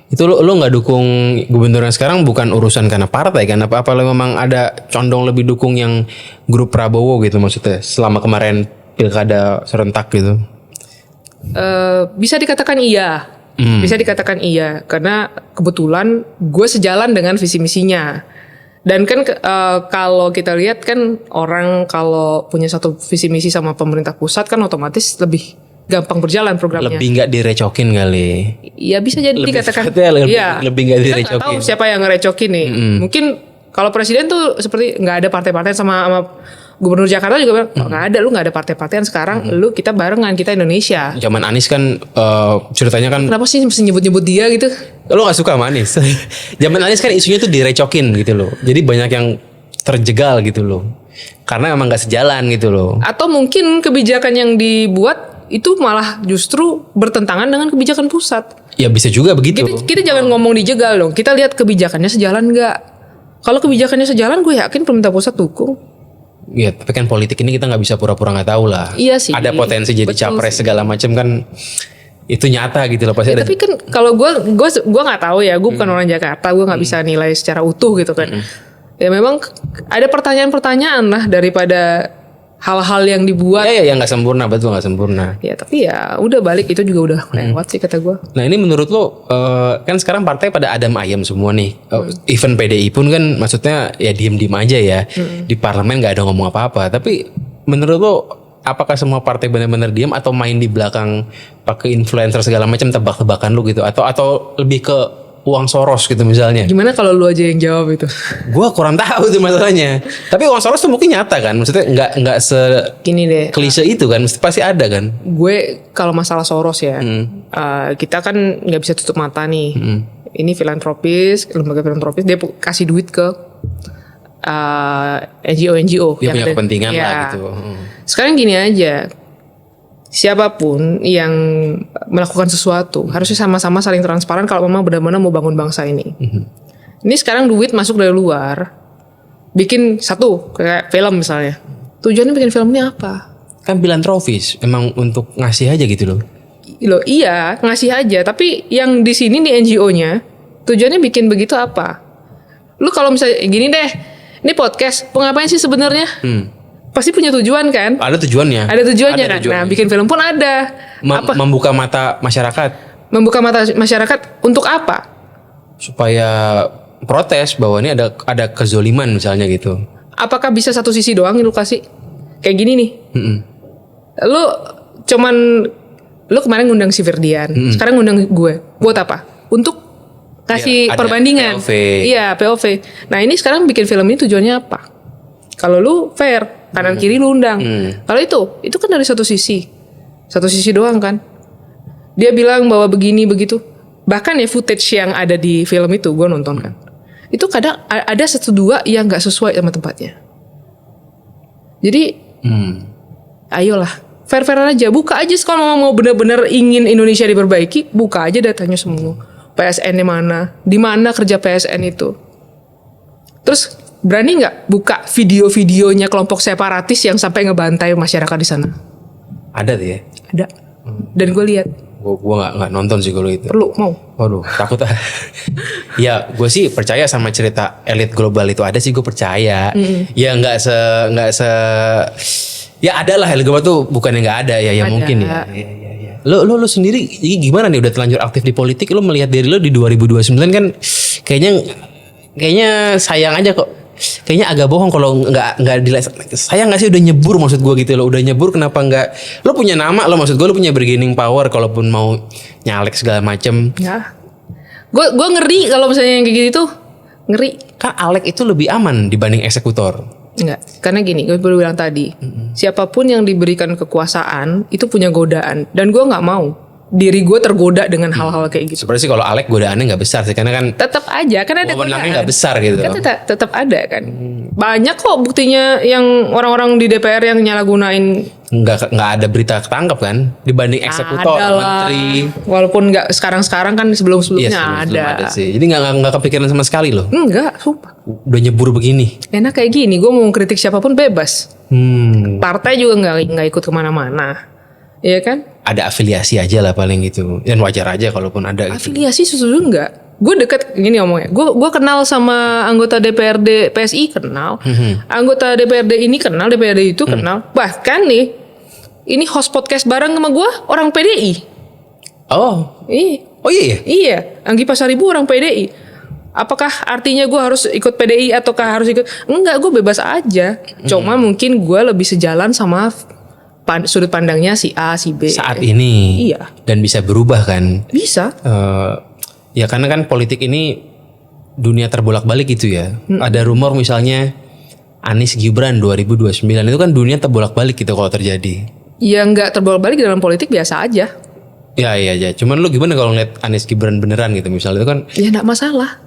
Itu lo nggak dukung gubernur yang sekarang bukan urusan karena partai kan? Apa lo memang ada condong lebih dukung yang grup Prabowo gitu maksudnya selama kemarin pilkada serentak gitu? Bisa dikatakan iya. Bisa dikatakan iya. Karena kebetulan gue sejalan dengan visi misinya. Dan kan kalau kita lihat kan orang kalau punya satu visi misi sama pemerintah pusat kan otomatis lebih gampang berjalan programnya. Lebih nggak direcokin kali. Iya bisa jadi dikatakan. Lebih nggak direcokin. Kita nggak tahu siapa yang ngerecokin nih. Mungkin kalau presiden tuh seperti nggak ada partai-partai sama Gubernur Jakarta juga bilang nggak ada, lu nggak ada partai-partaian sekarang, lu kita barengan, kita Indonesia. Zaman Anies kan ceritanya kan. Kenapa sih mesti nyebut-nyebut dia gitu? Lo gak suka sama Anies? Zaman Anies kan isunya tuh direcokin gitu loh. Jadi banyak yang terjegal gitu loh. Karena emang gak sejalan gitu loh. Atau mungkin kebijakan yang dibuat itu malah justru bertentangan dengan kebijakan pusat. Ya bisa juga begitu. Kita jangan ngomong dijegal dong. Kita lihat kebijakannya sejalan nggak. Kalau kebijakannya sejalan, gue yakin pemerintah pusat dukung. Iya, tapi kan politik ini kita nggak bisa pura-pura nggak tahu lah. Iya sih. Ada potensi jadi capres segala macam kan, itu nyata gitu loh pasti. Ya, tapi kan kalau gue nggak tahu ya, gue bukan orang Jakarta, gue nggak bisa nilai secara utuh gitu kan. Ya memang ada pertanyaan-pertanyaan lah daripada hal-hal yang dibuat. Ya nggak sempurna, betul nggak sempurna. Ya tapi ya udah balik itu juga udah lewat sih kata gue. Nah ini menurut lo kan sekarang partai pada adem ayem semua nih. Even PDI pun kan maksudnya ya diem-diem aja ya. Di parlemen nggak ada ngomong apa-apa. Tapi menurut lo apakah semua partai benar-benar diem atau main di belakang pakai influencer segala macam tebak-tebakan lo gitu? Atau lebih ke uang Soros gitu misalnya. Gimana kalau lu aja yang jawab itu? Gua kurang tahu itu masalahnya. Tapi uang Soros tuh mungkin nyata kan. Maksudnya nggak gini deh. Klise itu kan, pasti ada kan. Gue kalau masalah Soros ya, kita kan nggak bisa tutup mata nih. Ini filantropis, lembaga filantropis dia kasih duit ke NGO dia punya kepentingan ya. lah gitu. Sekarang gini aja. Siapapun yang melakukan sesuatu harusnya sama-sama saling transparan kalau memang benar-benar mau bangun bangsa ini. Ini sekarang duit masuk dari luar, bikin satu kayak film misalnya. Tujuannya bikin film ini apa? Kan filantropis, emang untuk ngasih aja gitu loh. Loh iya ngasih aja, tapi yang di sini di NGO-nya tujuannya bikin begitu apa? Lu kalau misalnya gini deh, ini podcast, mau ngapain sih sebenarnya? Pasti punya tujuan kan? Ada tujuannya. Ada tujuannya kan? Nah, bikin film pun ada. Membuka mata masyarakat. Membuka mata masyarakat untuk apa? Supaya protes bahwa ini ada kezoliman misalnya gitu. Apakah bisa satu sisi doang lu kasih? Kayak gini nih. Lu kemarin ngundang si Ferdian, sekarang ngundang gue. Buat apa? Untuk kasih perbandingan. POV. Iya, POV. Nah, ini sekarang bikin film ini tujuannya apa? Kalau lu fair, kanan kiri lu undang. Kalau itu kan dari satu sisi doang kan. Dia bilang bahwa begini begitu. Bahkan ya footage yang ada di film itu gue nonton kan. Itu kadang ada 1-2 yang nggak sesuai sama tempatnya. Jadi, ayolah Fair-fair aja, buka aja kalau memang mau benar-benar ingin Indonesia diperbaiki, buka aja datanya semua. PSN-nya mana? Di mana kerja PSN itu? Terus berani nggak buka video-videonya kelompok separatis yang sampai ngebantai masyarakat di sana? Ada tuh ya? Ada. Dan gue lihat. Gue nggak nonton sih kalau itu. Perlu mau. Waduh, takut ah. Ya, gue sih percaya sama cerita elit global itu ada sih, gue percaya. Ya nggak se ya ada lah, elit global tuh bukan yang nggak ada ya, Ada. mungkin ya. Ya. Lo sendiri gimana nih, udah terlanjur aktif di politik, lo melihat diri lo di 2029 kan kayaknya sayang aja kok. Kayaknya agak bohong kalau nggak dilihat. Sayang nggak sih udah nyebur, maksud gue gitu. Lo udah nyebur, kenapa nggak? Lo punya nama lo, maksud gue lo punya bargaining power kalaupun mau nyalek segala macem. Ya. Gue ngeri kalau misalnya yang kayak gitu tuh, ngeri. Kan Alek itu lebih aman dibanding eksekutor. Enggak, karena gini, gue baru bilang tadi, siapapun yang diberikan kekuasaan itu punya godaan, dan gue nggak mau diri gue tergoda dengan hal-hal kayak gitu. Sebenarnya sih kalau Alek godaannya nggak besar sih, karena kan Tetap aja, kan ada wewenangnya godaan. nggak besar gitu. Kan tetap ada kan. Banyak kok buktinya yang orang-orang di DPR yang nyalagunain. Nggak ada berita ketangkap kan dibanding eksekutor, Ada lah. menteri. Walaupun nggak sekarang kan sebelum-sebelumnya Iya, sebelum ada. sih. Jadi nggak kepikiran sama sekali loh. Enggak, sumpah. Udah nyebur begini. Enak kayak gini, gue mau kritik siapapun bebas. Partai juga nggak ikut kemana-mana. Iya kan? Ada afiliasi aja lah paling gitu. Dan wajar aja kalaupun ada gitu. Afiliasi sesungguhnya enggak. Gue deket gini ngomongnya. Gue kenal sama anggota DPRD PSI kenal. Anggota DPRD ini kenal, DPRD itu kenal. Bahkan nih, ini host podcast bareng sama gue orang PDI. Oh iya. Iya, Anggi Pasaribu orang PDI. Apakah artinya gue harus ikut PDI ataukah harus ikut? Enggak, gue bebas aja. Cuma mungkin gue lebih sejalan sama sudut pandangnya si A, si B. Saat ini. Iya. Dan bisa berubah kan. Bisa. Ya karena kan politik ini dunia terbolak-balik gitu ya. Ada rumor misalnya Anies Gibran 2029 itu kan dunia terbolak-balik gitu kalau terjadi. Ya nggak terbolak-balik dalam politik biasa aja. Ya iya aja. Cuman lu gimana kalau ngeliat Anies Gibran beneran gitu misalnya, itu kan Ya nggak masalah.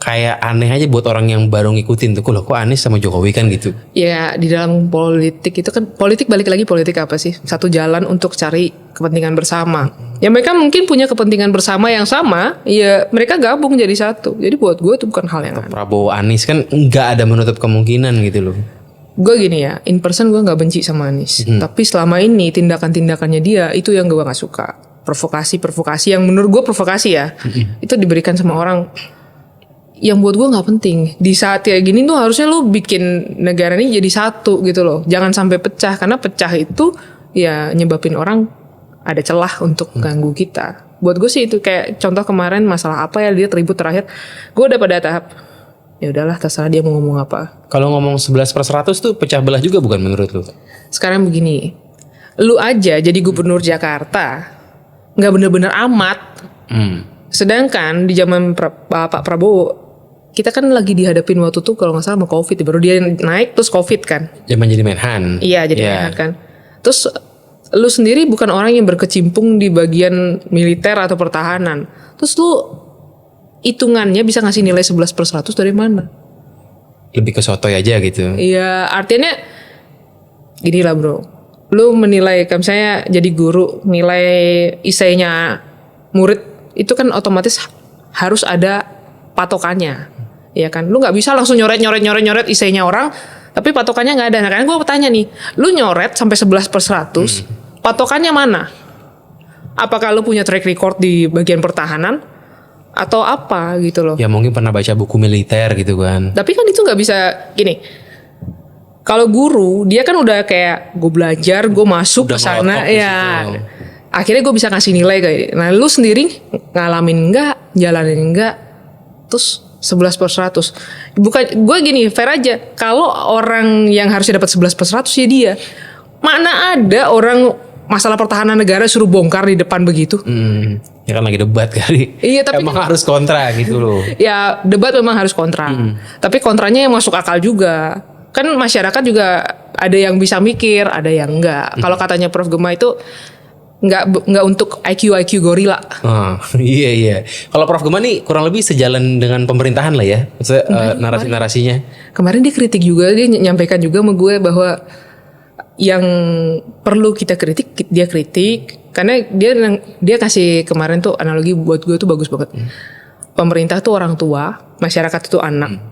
kayak aneh aja buat orang yang baru ngikutin tuh. Kok Anies sama Jokowi kan gitu. Ya di dalam politik itu kan, politik balik lagi, politik apa sih? Satu jalan untuk cari kepentingan bersama. Ya mereka mungkin punya kepentingan bersama yang sama, ya mereka gabung jadi satu. Jadi buat gue itu bukan hal yang aneh. Prabowo Anies kan nggak ada menutup kemungkinan gitu loh. Gue gini ya, in person gue nggak benci sama Anies. Tapi selama ini tindakan-tindakannya dia itu yang gue nggak suka. Provokasi yang menurut gue provokasi ya. Itu diberikan sama orang yang buat gue nggak penting. Di saat kayak gini tuh harusnya lu bikin negara ini jadi satu gitu loh. Jangan sampai pecah, karena pecah itu ya nyebabin orang ada celah untuk ganggu kita. Buat gue sih itu kayak contoh kemarin masalah apa ya, dia ribut terakhir. Gue udah pada tahap ya udahlah terserah dia mau ngomong apa. Kalau ngomong 11/100 tuh pecah belah juga bukan menurut lu? Sekarang begini, lu aja jadi gubernur Jakarta nggak bener-bener amat. Sedangkan di zaman Pak Prabowo, kita kan lagi dihadapin waktu tuh kalau nggak salah sama COVID, baru dia naik terus COVID kan. Zaman jadi Menhan. Iya jadi Menhan kan. Terus lu sendiri bukan orang yang berkecimpung di bagian militer atau pertahanan. Terus lu hitungannya bisa ngasih nilai 11/100 dari mana? Lebih ke sotoy aja gitu. Iya, artinya gini lah bro. Lu menilai, kayak misalnya jadi guru, nilai isainya murid itu kan otomatis harus ada patokannya. Ya kan, lu nggak bisa langsung nyoret isainya orang, tapi patokannya nggak ada. Nah, karena gue bertanya nih, lu nyoret sampai 11/100, patokannya mana? Apakah lu punya track record di bagian pertahanan atau apa gitu loh? Ya mungkin pernah baca buku militer gitu kan. Tapi kan itu nggak bisa gini. Kalau guru, dia kan udah kayak gue belajar, gue masuk ke sana, ya. Akhirnya gue bisa ngasih nilai kayak. Nah, lu sendiri ngalamin nggak, jalanin nggak, terus 11/100. Bukan gue gini, fair aja. Kalau orang yang harusnya dapat 11/100 ya dia. Mana ada orang masalah pertahanan negara suruh bongkar di depan begitu? Ya kan lagi debat kali. Iya, tapi emang harus kontra gitu loh. Ya debat memang harus kontra. Tapi kontranya yang masuk akal juga. Kan masyarakat juga ada yang bisa mikir, ada yang enggak. Kalau katanya Prof Gema itu nggak untuk IQ gorila. Iya. Kalau Prof Gema nih kurang lebih sejalan dengan pemerintahan lah ya. Narasi-narasinya. Kemarin dia kritik juga, dia nyampaikan juga sama gue bahwa yang perlu kita kritik dia kritik, karena dia kasih kemarin tuh analogi buat gue tuh bagus banget. Pemerintah tuh orang tua, masyarakat itu anak.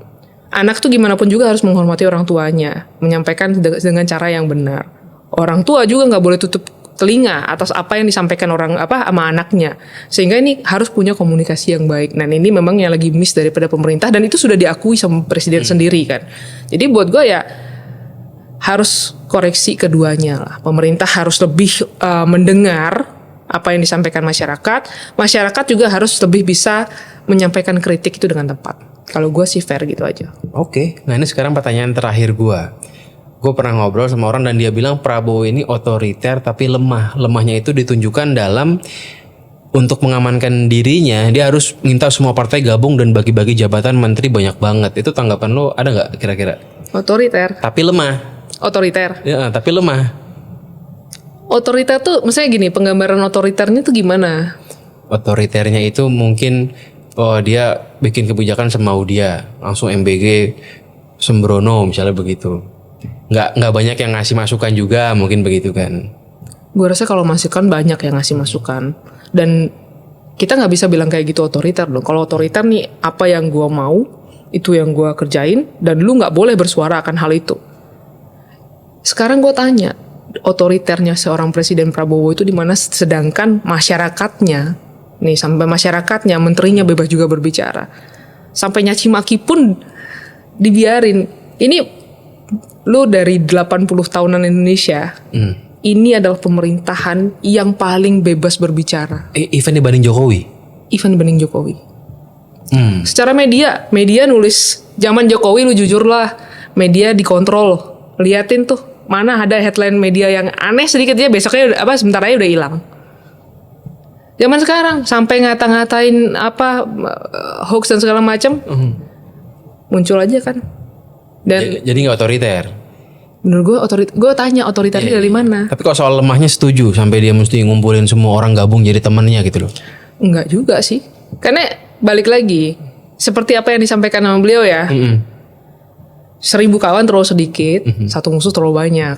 Anak tuh gimana pun juga harus menghormati orang tuanya, menyampaikan dengan cara yang benar. Orang tua juga nggak boleh tutup telinga atas apa yang disampaikan sama anaknya, sehingga ini harus punya komunikasi yang baik. Nah ini memang yang lagi miss daripada pemerintah, dan itu sudah diakui sama presiden sendiri kan. Jadi buat gue ya harus koreksi keduanya lah. Pemerintah harus lebih mendengar apa yang disampaikan masyarakat. Masyarakat juga harus lebih bisa menyampaikan kritik itu dengan tepat. Kalau gue sih fair gitu aja. Oke. Nah ini sekarang pertanyaan terakhir gue. Gue pernah ngobrol sama orang dan dia bilang Prabowo ini otoriter tapi lemah. Lemahnya itu ditunjukkan dalam untuk mengamankan dirinya dia harus minta semua partai gabung dan bagi-bagi jabatan menteri banyak banget. Itu tanggapan lo ada nggak kira-kira? Otoriter. Tapi lemah. Otoriter. Ya, tapi lemah. Otoriter tuh maksudnya gini, penggambaran otoriternya tuh gimana? Otoriternya itu mungkin dia bikin kebijakan semau dia, langsung MBG sembrono misalnya begitu. Nggak banyak yang ngasih masukan juga, mungkin begitu kan. Gue rasa kalau masukan banyak yang ngasih masukan, dan kita nggak bisa bilang kayak gitu otoriter dong. Kalau otoriter nih apa yang gue mau itu yang gue kerjain, dan lu nggak boleh bersuara akan hal itu. Sekarang gue tanya, otoriternya seorang Presiden Prabowo itu di mana, sedangkan masyarakatnya, nih sampai masyarakatnya, menterinya bebas juga berbicara, sampai nyaci maki pun dibiarin. Ini lu dari 80 tahunan Indonesia, ini adalah pemerintahan yang paling bebas berbicara. Even dibanding Jokowi. Even dibanding Jokowi. Secara media nulis zaman Jokowi lu jujur lah, media dikontrol, liatin tuh mana ada headline media yang aneh sedikit ya besoknya sebentar aja udah hilang. Zaman sekarang sampai ngata-ngatain hoax dan segala macam muncul aja kan. Dan jadi nggak otoriter. Menurut gue tanya otoriternya dari mana? Tapi kalau soal lemahnya setuju sampai dia mesti ngumpulin semua orang gabung jadi temannya gitu loh. Enggak juga sih. Karena balik lagi seperti apa yang disampaikan sama beliau ya. 1000 kawan terlalu sedikit, satu musuh terlalu banyak.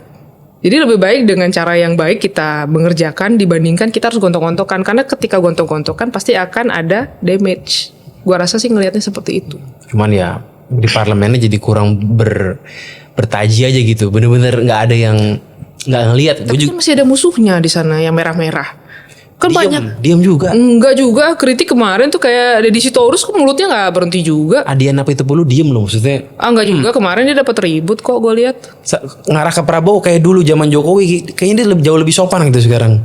Jadi lebih baik dengan cara yang baik kita mengerjakan dibandingkan kita harus gontok-gontokan. Karena ketika gontok-gontokan pasti akan ada damage. Gua rasa sih ngelihatnya seperti itu. Cuman ya di parlemennya jadi kurang bertaji aja gitu. Bener-bener nggak ada yang nggak ngelihat. Tapi kan masih ada musuhnya di sana yang merah-merah. Kan banyak. Diam juga. Enggak juga, kritik kemarin tuh kayak Deddy Sitorus kok mulutnya nggak berhenti juga. Adian apa itu dulu diem loh maksudnya. Enggak juga, kemarin dia dapat ribut kok gue lihat. Ngarah ke Prabowo kayak dulu zaman Jokowi, kayaknya dia jauh lebih sopan gitu sekarang.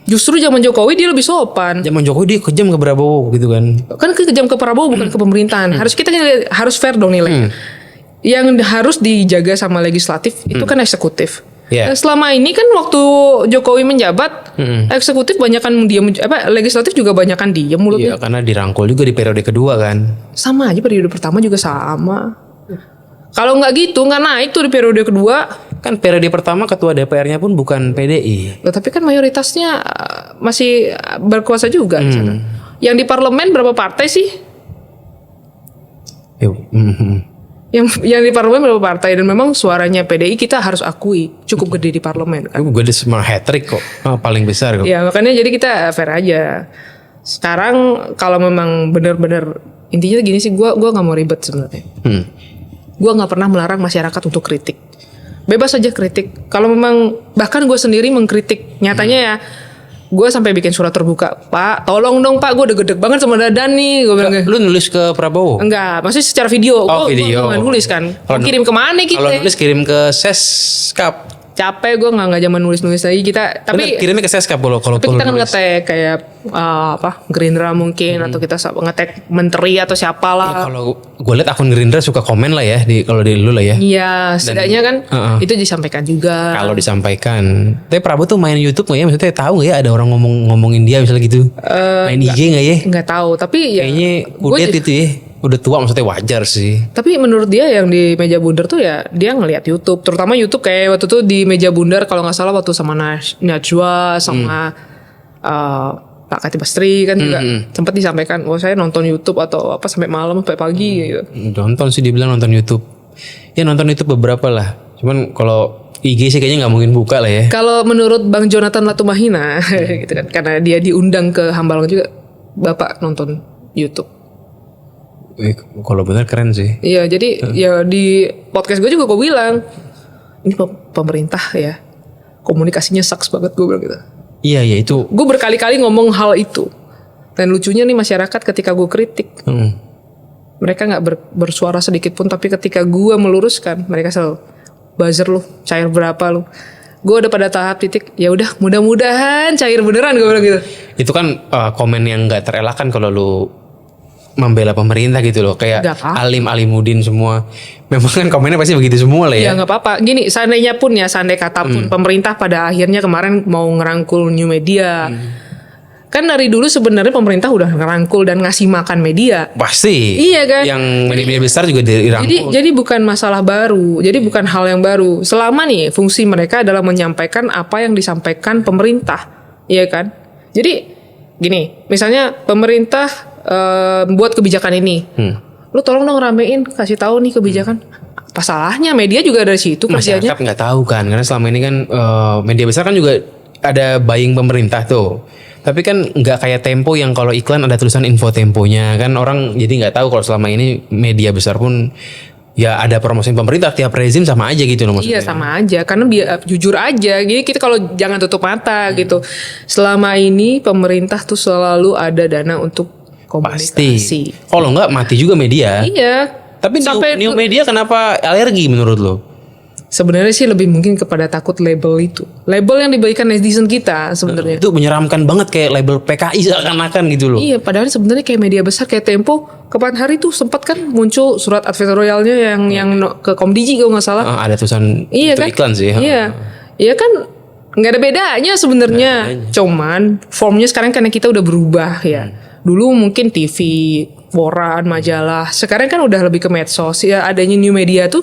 Justru zaman Jokowi dia lebih sopan. Zaman Jokowi dia kejam ke Prabowo gitu kan. Kan kejam ke Prabowo bukan ke pemerintahan. Harus fair dong nilai. Yang harus dijaga sama legislatif itu kan eksekutif. Yeah. Selama ini kan waktu Jokowi menjabat, eksekutif banyakan diam, legislatif juga banyakan diam mulutnya. Iya, karena dirangkul juga di periode kedua kan. Sama aja periode pertama juga sama. Kalau nggak gitu nggak naik tuh di periode kedua. Kan periode pertama ketua DPR-nya pun bukan PDI. Tapi kan mayoritasnya masih berkuasa juga di sana. Yang di parlemen berapa partai sih? Yang di parlemen berapa partai, dan memang suaranya PDI kita harus akui cukup gede di parlemen kan. Gue udah semua hat-trick kok, paling besar kok. Ya makanya jadi kita fair aja. Sekarang kalau memang benar-benar intinya gini sih, gue nggak mau ribet sebenarnya. Gue nggak pernah melarang masyarakat untuk kritik, bebas aja kritik. Kalau memang bahkan gue sendiri mengkritik, nyatanya ya. Gue sampai bikin surat terbuka, Pak, tolong dong Pak, gue udah gedek banget sama Dadan nih. Gue bilang, lu nulis ke Prabowo? Enggak, maksudnya secara video. Video. Gue nulis kan. Kirim kemana kita? Kalau nulis kirim ke Seskap. Capek gue nggak zaman nulis lagi kita. Tapi kirimnya ke Seskap kalau tapi kita kan ngetek kayak Gerindra mungkin atau kita ngetek menteri atau siapa lah. Ya, kalau gue lihat akun Gerindra suka komen lah ya kalau di lu lah ya. Iya, setidaknya kan itu disampaikan juga. Kalau disampaikan. Tapi Prabowo tuh main YouTube nggak ya? Maksudnya tahu nggak ya ada orang ngomongin dia misalnya gitu? Main IG nggak ya? Nggak tahu. Tapi ya, kayaknya udah gitu ya. Udah tua maksudnya wajar sih. Tapi menurut dia yang di meja bundar tuh ya dia ngelihat YouTube, terutama YouTube kayak waktu tuh di meja bundar kalau nggak salah waktu sama Najwa sama Pak Kati Bastri kan juga sempat disampaikan, saya nonton YouTube atau apa sampai malam sampai pagi gitu. Nonton sih dibilang nonton YouTube. Ya nonton YouTube beberapa lah. Cuman kalau IG sih kayaknya nggak mungkin buka lah ya. Kalau menurut Bang Jonathan Latumahina gitu kan, karena dia diundang ke Hambalang juga, Bapak nonton YouTube. Kalau benar keren sih. Iya, jadi ya di podcast gue juga gue bilang ini pemerintah ya komunikasinya sucks banget, gue bilang gitu. Iya itu. Gue berkali-kali ngomong hal itu. Dan lucunya nih masyarakat ketika gue kritik, mereka nggak bersuara sedikit pun. Tapi ketika gue meluruskan, mereka selalu buzzer lu, cair berapa lu. Gue udah pada tahap titik, ya udah mudah-mudahan cair beneran, gue bilang gitu. Itu kan komen yang nggak terelakkan kalau lu membela pemerintah gitu loh, kayak Alim Alimuddin semua. Memang kan komennya pasti begitu semua lah ya. Ya nggak apa-apa. Gini, seandainya pun ya, seandai kata pun pemerintah pada akhirnya kemarin mau ngerangkul new media. Kan dari dulu sebenarnya pemerintah udah ngerangkul dan ngasih makan media. Pasti. Iya kan. Yang media besar juga dirangkul. Jadi bukan masalah baru. Jadi bukan hal yang baru. Selama nih fungsi mereka adalah menyampaikan apa yang disampaikan pemerintah. Iya kan. Jadi gini, misalnya pemerintah buat kebijakan ini, lu tolong dong ramein, kasih tahu nih kebijakan. Apa salahnya? Media juga dari situ kerjanya. Masyarakat nggak tahu kan, karena selama ini kan media besar kan juga ada buying pemerintah tuh. Tapi kan nggak kayak Tempo yang kalau iklan ada tulisan info Temponya kan, orang jadi nggak tahu kalau selama ini media besar pun ya ada promosi pemerintah, tiap rezim sama aja gitu loh maksudnya. Iya sama aja, karena jujur aja. Jadi kita kalau jangan tutup mata gitu. Selama ini pemerintah tuh selalu ada dana untuk komunikasi. Pasti. Kalau nggak mati juga media. Iya. Tapi new media kenapa alergi menurut lo? Sebenarnya sih lebih mungkin kepada takut label itu. Label yang diberikan netizen kita sebenarnya. Itu menyeramkan banget, kayak label PKI seakan-akan gitu loh. Iya, padahal sebenarnya kayak media besar kayak Tempo kapan hari tuh sempat kan muncul surat advertorialnya yang ke Komdiji kalau nggak salah. Ada tulisan iya itu kan? iklan sih. Iya. Iya kan nggak ada bedanya sebenarnya. Cuman formnya sekarang karena kita udah berubah ya. Dulu mungkin TV, koran, majalah. Sekarang kan udah lebih ke medsos. Ya adanya new media tuh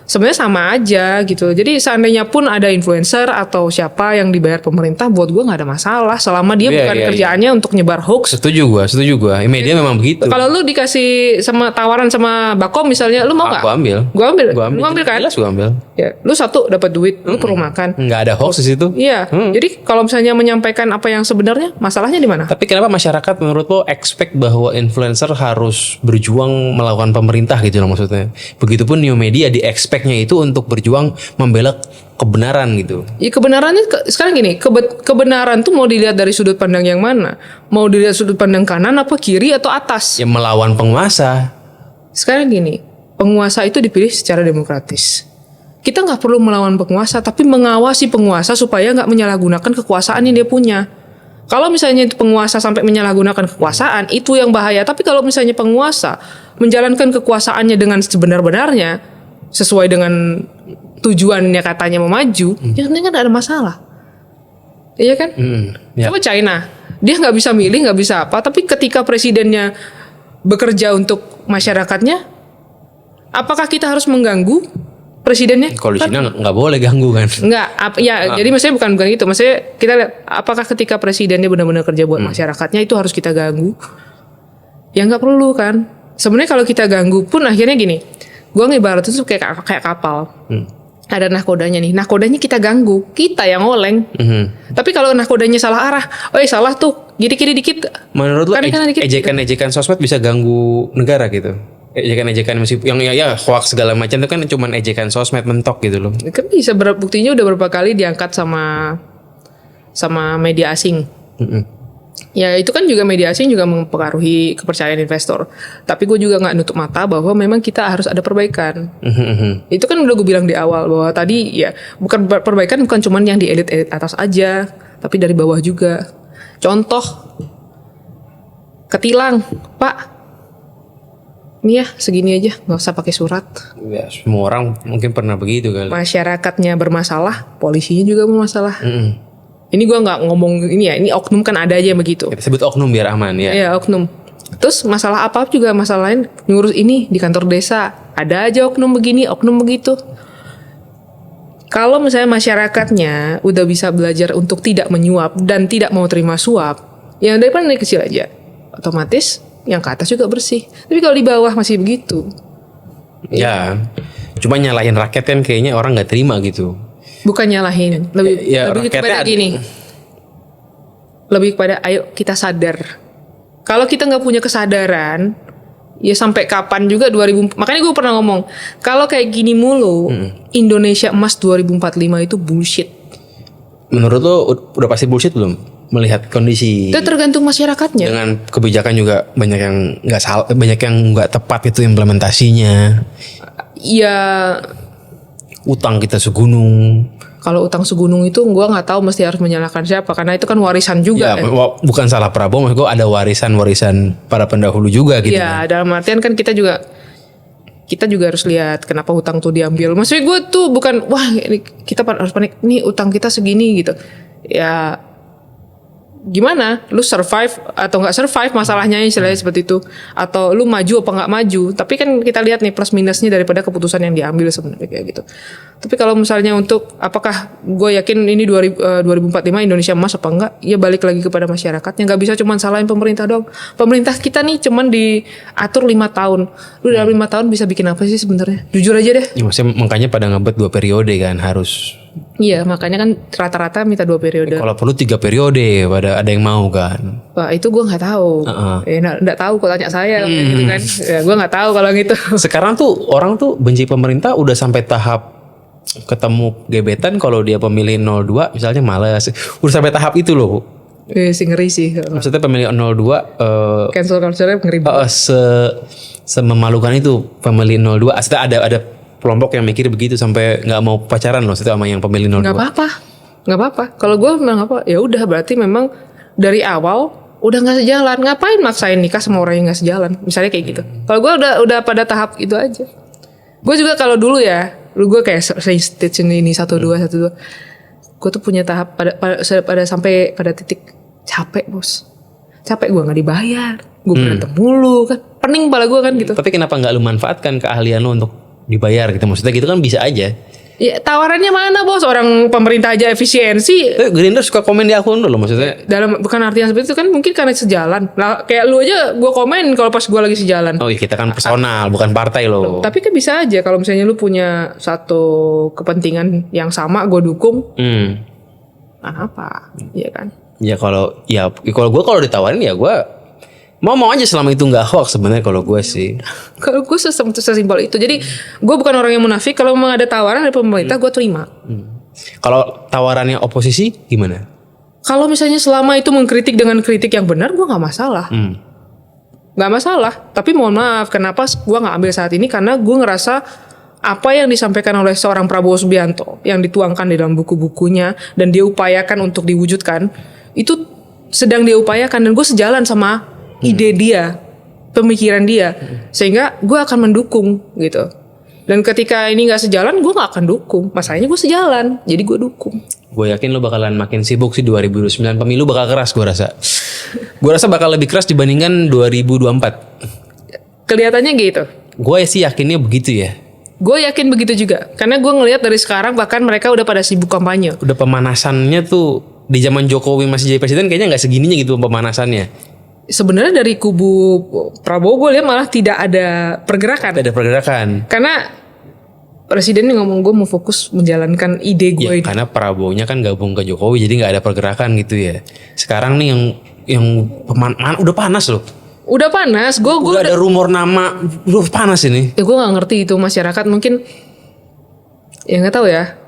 sebenarnya sama aja gitu. Jadi seandainya pun ada influencer atau siapa yang dibayar pemerintah, buat gue nggak ada masalah selama dia bukan kerjaannya untuk nyebar hoax. Setuju gue. Media memang begitu. Kalau lu dikasih sama tawaran sama Bakom misalnya, lu mau nggak? Gue ambil. Lu ambil kan? Jelas gue ambil. Ya, lu satu dapat duit, lu perlu makan. Nggak ada hoax di situ. Iya. Jadi kalau misalnya menyampaikan apa yang sebenarnya, masalahnya di mana? Tapi kenapa masyarakat menurut lo expect bahwa influencer harus berjuang melawan pemerintah gitu loh maksudnya? Begitupun new media di expect-nya itu untuk berjuang membela kebenaran gitu. Ya kebenarannya sekarang gini, kebenaran tuh mau dilihat dari sudut pandang yang mana? Mau dilihat sudut pandang kanan apa kiri atau atas? Ya melawan penguasa. Sekarang gini, penguasa itu dipilih secara demokratis. Kita nggak perlu melawan penguasa, tapi mengawasi penguasa supaya nggak menyalahgunakan kekuasaan yang dia punya. Kalau misalnya penguasa sampai menyalahgunakan kekuasaan, itu yang bahaya. Tapi kalau misalnya penguasa menjalankan kekuasaannya dengan sebenar-benarnya, sesuai dengan tujuannya katanya mau maju, ya kan nggak ada masalah. Iya kan? Coba China, dia nggak bisa milih, nggak bisa apa, tapi ketika presidennya bekerja untuk masyarakatnya, apakah kita harus mengganggu presidennya? Kalau di China nggak boleh ganggu kan? Nggak, jadi maksudnya bukan gitu. Maksudnya kita lihat, apakah ketika presidennya benar-benar kerja buat masyarakatnya itu harus kita ganggu? Ya nggak perlu kan. Sebenarnya kalau kita ganggu pun akhirnya gini, gue ngibarat itu kayak kapal. Ada nahkodanya nih, nahkodanya kita ganggu, kita yang oleng. Tapi kalau nahkodanya salah arah, salah tuh, kiri-kiri dikit. Menurut lo ejekan-ejekan sosmed bisa ganggu negara gitu? Ejekan-ejekan yang ya hoax segala macam itu kan cuman ejekan sosmed mentok gitu loh. Kan bisa buktinya udah berapa kali diangkat sama media asing. Ya itu kan juga media asing juga mempengaruhi kepercayaan investor. Tapi gue juga nggak nutup mata bahwa memang kita harus ada perbaikan. Itu kan udah gue bilang di awal bahwa tadi ya bukan perbaikan bukan cuman yang di elit-elit atas aja, tapi dari bawah juga. Contoh ketilang, Pak. Nih ya segini aja, nggak usah pakai surat. Ya semua orang mungkin pernah begitu kan. Masyarakatnya bermasalah, polisinya juga bermasalah. Ini gue nggak ngomong ini ya, ini oknum kan ada aja yang begitu. Kita sebut oknum biar aman ya. Iya oknum. Terus masalah apa juga masalah lain ngurus ini di kantor desa, ada aja oknum begini, oknum begitu. Kalau misalnya masyarakatnya udah bisa belajar untuk tidak menyuap dan tidak mau terima suap, yang dari paling kecil aja, otomatis yang ke atas juga bersih. Tapi kalau di bawah masih begitu. Ya, cuma nyalahin rakyat kan kayaknya orang nggak terima gitu. Bukan nyalahin, lebih kepada gini. Lebih kepada ayo kita sadar. Kalau kita nggak punya kesadaran, ya sampai kapan juga 2000. Makanya gue pernah ngomong, kalau kayak gini mulu, Indonesia emas 2045 itu bullshit. Menurut lo udah pasti bullshit belum? Melihat kondisi Itu tergantung masyarakatnya. dengan kebijakan juga banyak yang nggak salah, banyak yang nggak tepat itu implementasinya. Ya Utang kita segunung. kalau utang segunung itu gue nggak tahu mesti harus menyalahkan siapa, karena itu kan warisan juga. Ya, bukan salah Prabowo, maksud gue ada warisan para pendahulu juga gitu. Ya dalam artian kan kita juga harus lihat kenapa utang tuh diambil. Maksudnya gue tuh bukan wah ini kita harus panik nih utang kita segini gitu. Ya gimana? Lu survive atau nggak survive masalahnya istilahnya seperti itu. Atau lu maju apa nggak maju. Tapi kan kita lihat nih plus minusnya daripada keputusan yang diambil sebenarnya kayak gitu. Tapi kalau misalnya untuk apakah gue yakin ini 2045 Indonesia emas apa enggak? Ya balik lagi kepada masyarakatnya. Nggak bisa cuma salahin pemerintah doang. Pemerintah kita nih cuman diatur 5 tahun. Lu dalam 5 tahun bisa bikin apa sih sebenarnya? Jujur aja deh. Ya, maksudnya makanya pada ngebet 2 periode kan harus. Iya makanya kan rata-rata minta 2 periode. Kalau perlu 3 periode, pada ada yang mau kan. Wah itu gue nggak tahu. Nggak tahu kalau tanya saya gitu kan. Ya gue nggak tahu kalau gitu. Sekarang tuh orang tuh benci pemerintah udah sampai tahap ketemu gebetan kalau dia pemilih 02 misalnya malas. Udah sampai tahap itu loh. Sih ngeri sih. Maksudnya pemilih 02 Cancel culture-nya ngeri banget. sememalukan itu pemilih 02. Asalnya ada kelompok yang mikir begitu sampai nggak mau pacaran loh sama yang pemilih 02. Nggak apa-apa. Kalau gue bilang apa, ya udah berarti memang dari awal udah nggak sejalan. Ngapain maksain nikah sama orang yang nggak sejalan? Misalnya kayak gitu. Kalau gue udah pada tahap itu aja. Gue juga kalau dulu ya, gue kayak stage ini 1-2. Gue tuh punya tahap pada sampai pada titik capek bos. Capek gue nggak dibayar. Gue berantem mulu kan. Pening pala gue kan gitu. Tapi kenapa nggak lu manfaatkan keahlian lu untuk dibayar gitu? Maksudnya gitu kan bisa aja. Ya tawarannya mana bos? Orang pemerintah aja efisiensi. Grindr suka komen di akun lu loh maksudnya. Dalam bukan artinya seperti itu kan mungkin karena sejalan. Nah, kayak lu aja gue komen kalau pas gue lagi sejalan. Oh iya kita kan personal bukan partai loh. Tapi kan bisa aja kalau misalnya lu punya satu kepentingan yang sama gue dukung. Nah apa? Iya kan? Ya kalau gue kalau ditawarin ya gue mau aja selama itu nggak hoax sebenarnya kalau gue sih. Kalau gue sesimpel itu. Jadi gue bukan orang yang munafik. Kalau memang ada tawaran dari pemerintah gue terima. Kalau tawarannya oposisi gimana? Kalau misalnya selama itu mengkritik dengan kritik yang benar gue nggak masalah. Nggak masalah. Tapi mohon maaf kenapa gue nggak ambil saat ini, karena gue ngerasa apa yang disampaikan oleh seorang Prabowo Subianto yang dituangkan di dalam buku-bukunya dan dia upayakan untuk diwujudkan itu sedang dia upayakan, dan gue sejalan sama ide dia, pemikiran dia, sehingga gue akan mendukung gitu. Dan ketika ini nggak sejalan, gue nggak akan dukung. Masalahnya gue sejalan, jadi gue dukung. Gue yakin lo bakalan makin sibuk sih 2029. Pemilu bakal keras gue rasa. Gue rasa bakal lebih keras dibandingkan 2024. Kelihatannya gitu. Gue sih yakinnya begitu ya. Gue yakin begitu juga. Karena gue ngelihat dari sekarang bahkan mereka udah pada sibuk kampanye. Udah pemanasannya tuh di zaman Jokowi masih jadi presiden kayaknya nggak segininya gitu pemanasannya. Sebenarnya dari kubu Prabowo gue lihat malah tidak ada pergerakan. Tidak ada pergerakan. Karena presiden ngomong gue mau fokus menjalankan ide gue ya, ini. Karena Prabowo-nya kan gabung ke Jokowi jadi nggak ada pergerakan gitu ya. Sekarang nih yang udah panas loh. Udah panas. Udah ada rumor nama, udah panas ini. Ya gue nggak ngerti itu masyarakat mungkin ya nggak tahu ya.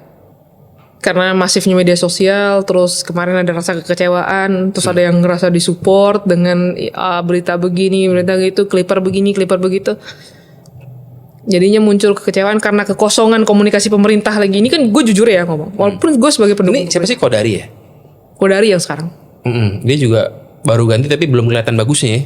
Karena masifnya media sosial, terus kemarin ada rasa kekecewaan, terus ada yang ngerasa disupport dengan berita begini, berita gitu, clipper begini, clipper begitu. Jadinya muncul kekecewaan karena kekosongan komunikasi pemerintah lagi. Ini kan gue jujur ya ngomong, walaupun gue sebagai pendukung. Ini siapa sih Kodari ya? Kodari yang sekarang. Dia juga baru ganti tapi belum kelihatan bagusnya ya.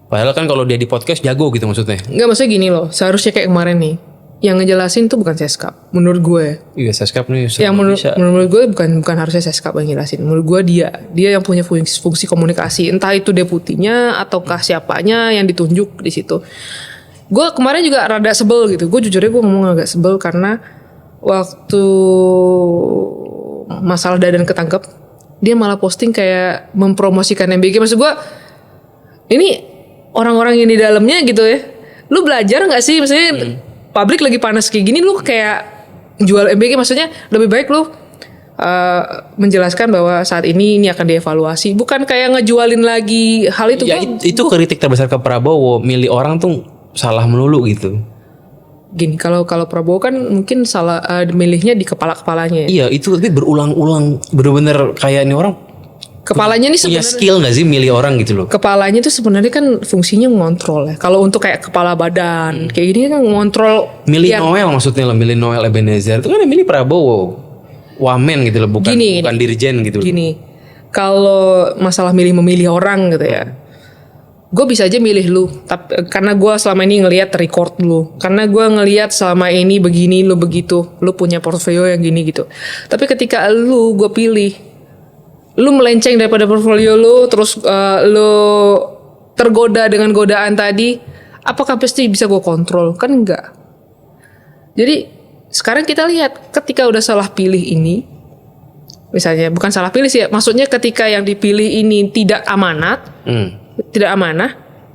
Padahal kan kalau dia di podcast jago gitu maksudnya. Enggak, maksudnya gini loh, seharusnya kayak kemarin nih. Yang ngejelasin tuh bukan Seskap, menurut gue. Iya Seskap nih. Yang menurut gue bukan harusnya Seskap yang ngejelasin. Menurut gue dia yang punya fungsi komunikasi, entah itu deputinya ataukah siapanya yang ditunjuk di situ. Gue kemarin juga rada sebel gitu. Gue jujurnya gue ngomong agak sebel karena waktu masalah Dadan ketangkep, dia malah posting kayak mempromosikan MBG. Maksud gue, ini orang-orang yang di dalamnya gitu ya. Lu belajar nggak sih, misalnya publik lagi panas kayak gini, lu kayak jual MBG, maksudnya lebih baik lu menjelaskan bahwa saat ini akan dievaluasi, bukan kayak ngejualin lagi hal itu. Ya itu kritik terbesar ke Prabowo, milih orang tuh salah melulu gitu. Gini, kalau Prabowo kan mungkin salah milihnya di kepalanya. Iya, itu tapi berulang-ulang, bener-bener kayak ini orang Kepalanya nih punya sebenarnya, skill gak sih milih orang gitu loh. kepalanya itu sebenarnya kan fungsinya ngontrol ya. Kalau untuk kayak kepala badan kayak gini kan ngontrol. Milih Noel maksudnya lah, milih Noel Ebenezer itu kan yang milih Prabowo. Wamen gitu loh, bukan dirjen gitu loh. Gini, kalau masalah memilih orang gitu ya, gue bisa aja milih lu, tapi karena gue selama ini ngelihat record lu, karena gue ngelihat selama ini begini lu begitu, lu punya portfolio yang gini gitu. Tapi ketika gue pilih, lu melenceng daripada portfolio lu, terus lu tergoda dengan godaan tadi, apakah pasti bisa gue kontrol? Kan enggak. Jadi sekarang kita lihat ketika udah salah pilih ini, misalnya bukan salah pilih sih, maksudnya ketika yang dipilih ini tidak amanah,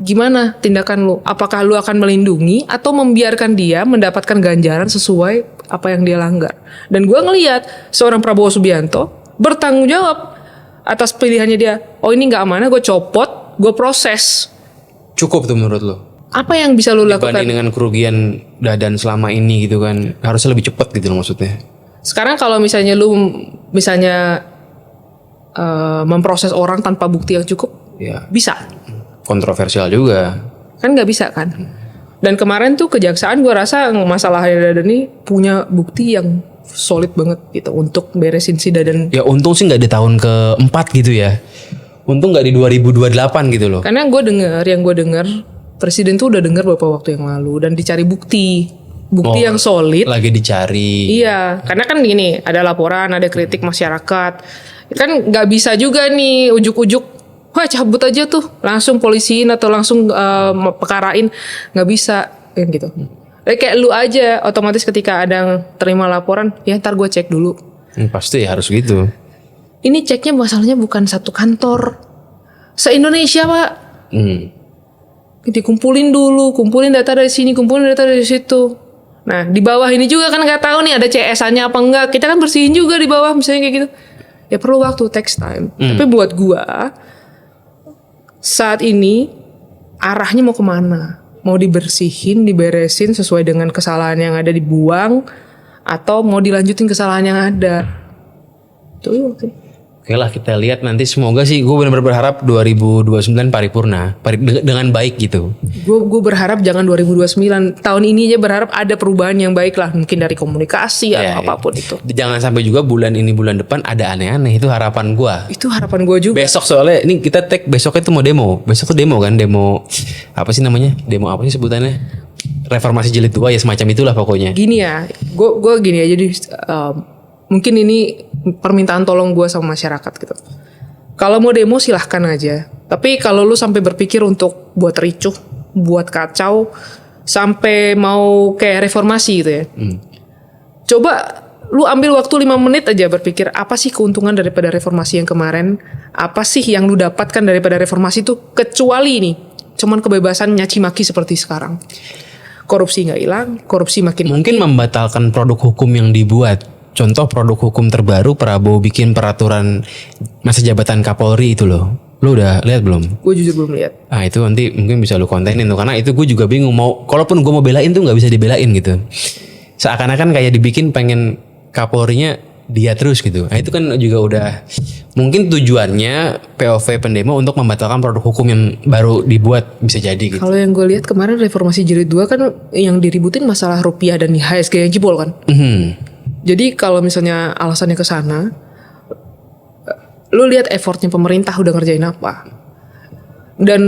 gimana tindakan lu? Apakah lu akan melindungi atau membiarkan dia mendapatkan ganjaran sesuai apa yang dia langgar? Dan gue ngelihat seorang Prabowo Subianto bertanggung jawab atas pilihannya dia. Oh ini nggak amanah, gue copot, gue proses. Cukup tuh menurut lo? Apa yang bisa lu lakukan? Dibanding dengan kerugian Dadan selama ini gitu kan, harusnya lebih cepat gitu loh maksudnya. Sekarang kalau misalnya lu memproses orang tanpa bukti yang cukup, Ya. bisa. Kontroversial juga. Kan nggak bisa kan? Dan kemarin tuh kejaksaan gue rasa masalah Dadan ini punya bukti yang solid banget gitu untuk beresin si Dadan. Ya untung sih nggak di tahun keempat gitu ya. Untung nggak di 2028 gitu loh. Karena gue dengar Presiden tuh udah dengar beberapa waktu yang lalu dan dicari bukti yang solid. Lagi dicari. Iya, karena kan gini, ada laporan, ada kritik masyarakat. Kan nggak bisa juga nih ujuk-ujuk, wah cabut aja tuh, langsung polisiin atau langsung pekarain, nggak bisa, gitu. Kayak lu aja, otomatis ketika ada yang terima laporan, ya ntar gue cek dulu. Pasti harus gitu. Ini ceknya masalahnya bukan satu kantor, se-Indonesia pak. Dikumpulin dulu, kumpulin data dari sini, kumpulin data dari situ. Nah di bawah ini juga kan nggak tahu nih ada CS-nya apa enggak. Kita kan bersihin juga di bawah misalnya kayak gitu. Ya perlu waktu, takes time. Tapi buat gua saat ini arahnya mau kemana? Mau dibersihin, diberesin sesuai dengan kesalahan yang ada dibuang, atau mau dilanjutin kesalahan yang ada? Itu sih. Oke lah kita lihat nanti, semoga sih gue benar-benar berharap 2029 paripurna dengan baik gitu. Gue berharap jangan 2029, tahun ini aja berharap ada perubahan yang baik lah, mungkin dari komunikasi atau apapun itu. Jangan sampai juga bulan depan ada aneh-aneh, itu harapan gue. Itu harapan gue juga. Besok soalnya ini kita tag besoknya tuh mau demo. Besok tuh demo kan, demo apa sih namanya? Demo apa sih sebutannya? Reformasi jilid 2 ya, semacam itulah pokoknya. Gini ya, gue gini aja jadi mungkin ini permintaan tolong gue sama masyarakat gitu. Kalau mau demo silahkan aja. Tapi kalau lu sampai berpikir untuk buat ricuh, buat kacau, sampai mau kayak reformasi gitu ya. Coba lu ambil waktu 5 menit aja berpikir, apa sih keuntungan daripada reformasi yang kemarin? Apa sih yang lu dapatkan daripada reformasi itu? Kecuali nih, cuman kebebasan nyaci maki seperti sekarang. Korupsi nggak hilang, korupsi makin mungkin membatalkan produk hukum yang dibuat. Contoh produk hukum terbaru, Prabowo bikin peraturan masa jabatan Kapolri itu loh. Lu udah lihat belum? Gue jujur belum lihat. Ah itu nanti mungkin bisa lu kontenin tuh, karena itu gue juga bingung mau, kalaupun gue mau belain tuh nggak bisa dibelain gitu. Seakan-akan kayak dibikin pengen Kapolrinya dia terus gitu. Nah itu kan juga udah mungkin tujuannya POV pendemo untuk membatalkan produk hukum yang baru dibuat, bisa jadi gitu. Kalau yang gue lihat kemarin reformasi jilid 2 kan yang diributin masalah rupiah dan IHSG yang jebol kan. Jadi kalau misalnya alasannya ke sana, lu lihat effortnya pemerintah udah ngerjain apa, dan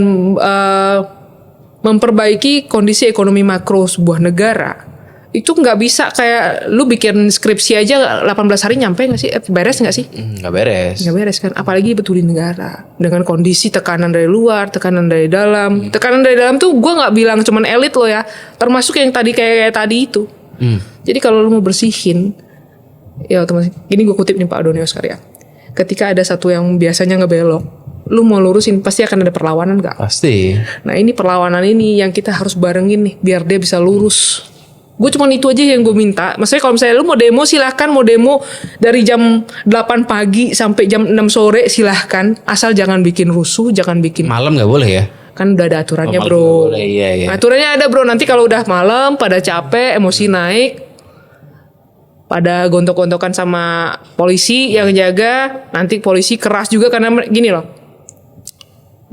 memperbaiki kondisi ekonomi makro sebuah negara itu nggak bisa kayak lu bikin skripsi aja 18 hari nyampe nggak sih, beres nggak sih? Nggak beres Kan, apalagi betulin negara dengan kondisi tekanan dari luar, tekanan dari dalam. Tekanan dari dalam tuh gue nggak bilang cuman elit lo ya, termasuk yang tadi kayak tadi itu. Jadi kalau lu mau bersihin, ya otomatis gini, gue kutip nih Pak Doni Oscar ya, ketika ada satu yang biasanya ngebelok, lu mau lurusin pasti akan ada perlawanan gak? Pasti. Nah ini perlawanan ini yang kita harus barengin nih biar dia bisa lurus. Gue cuma itu aja yang gue minta. Maksudnya kalau misalnya lu mau demo silahkan, mau demo dari jam 8 pagi sampai jam 6 sore silahkan. Asal jangan bikin rusuh, jangan bikin. Malam nggak boleh ya? Kan udah ada aturannya malam bro. nggak boleh, iya. Aturannya ada bro. Nanti kalau udah malam pada capek, emosi naik, pada gontok-gontokan sama polisi yang jaga, nanti polisi keras juga karena gini loh.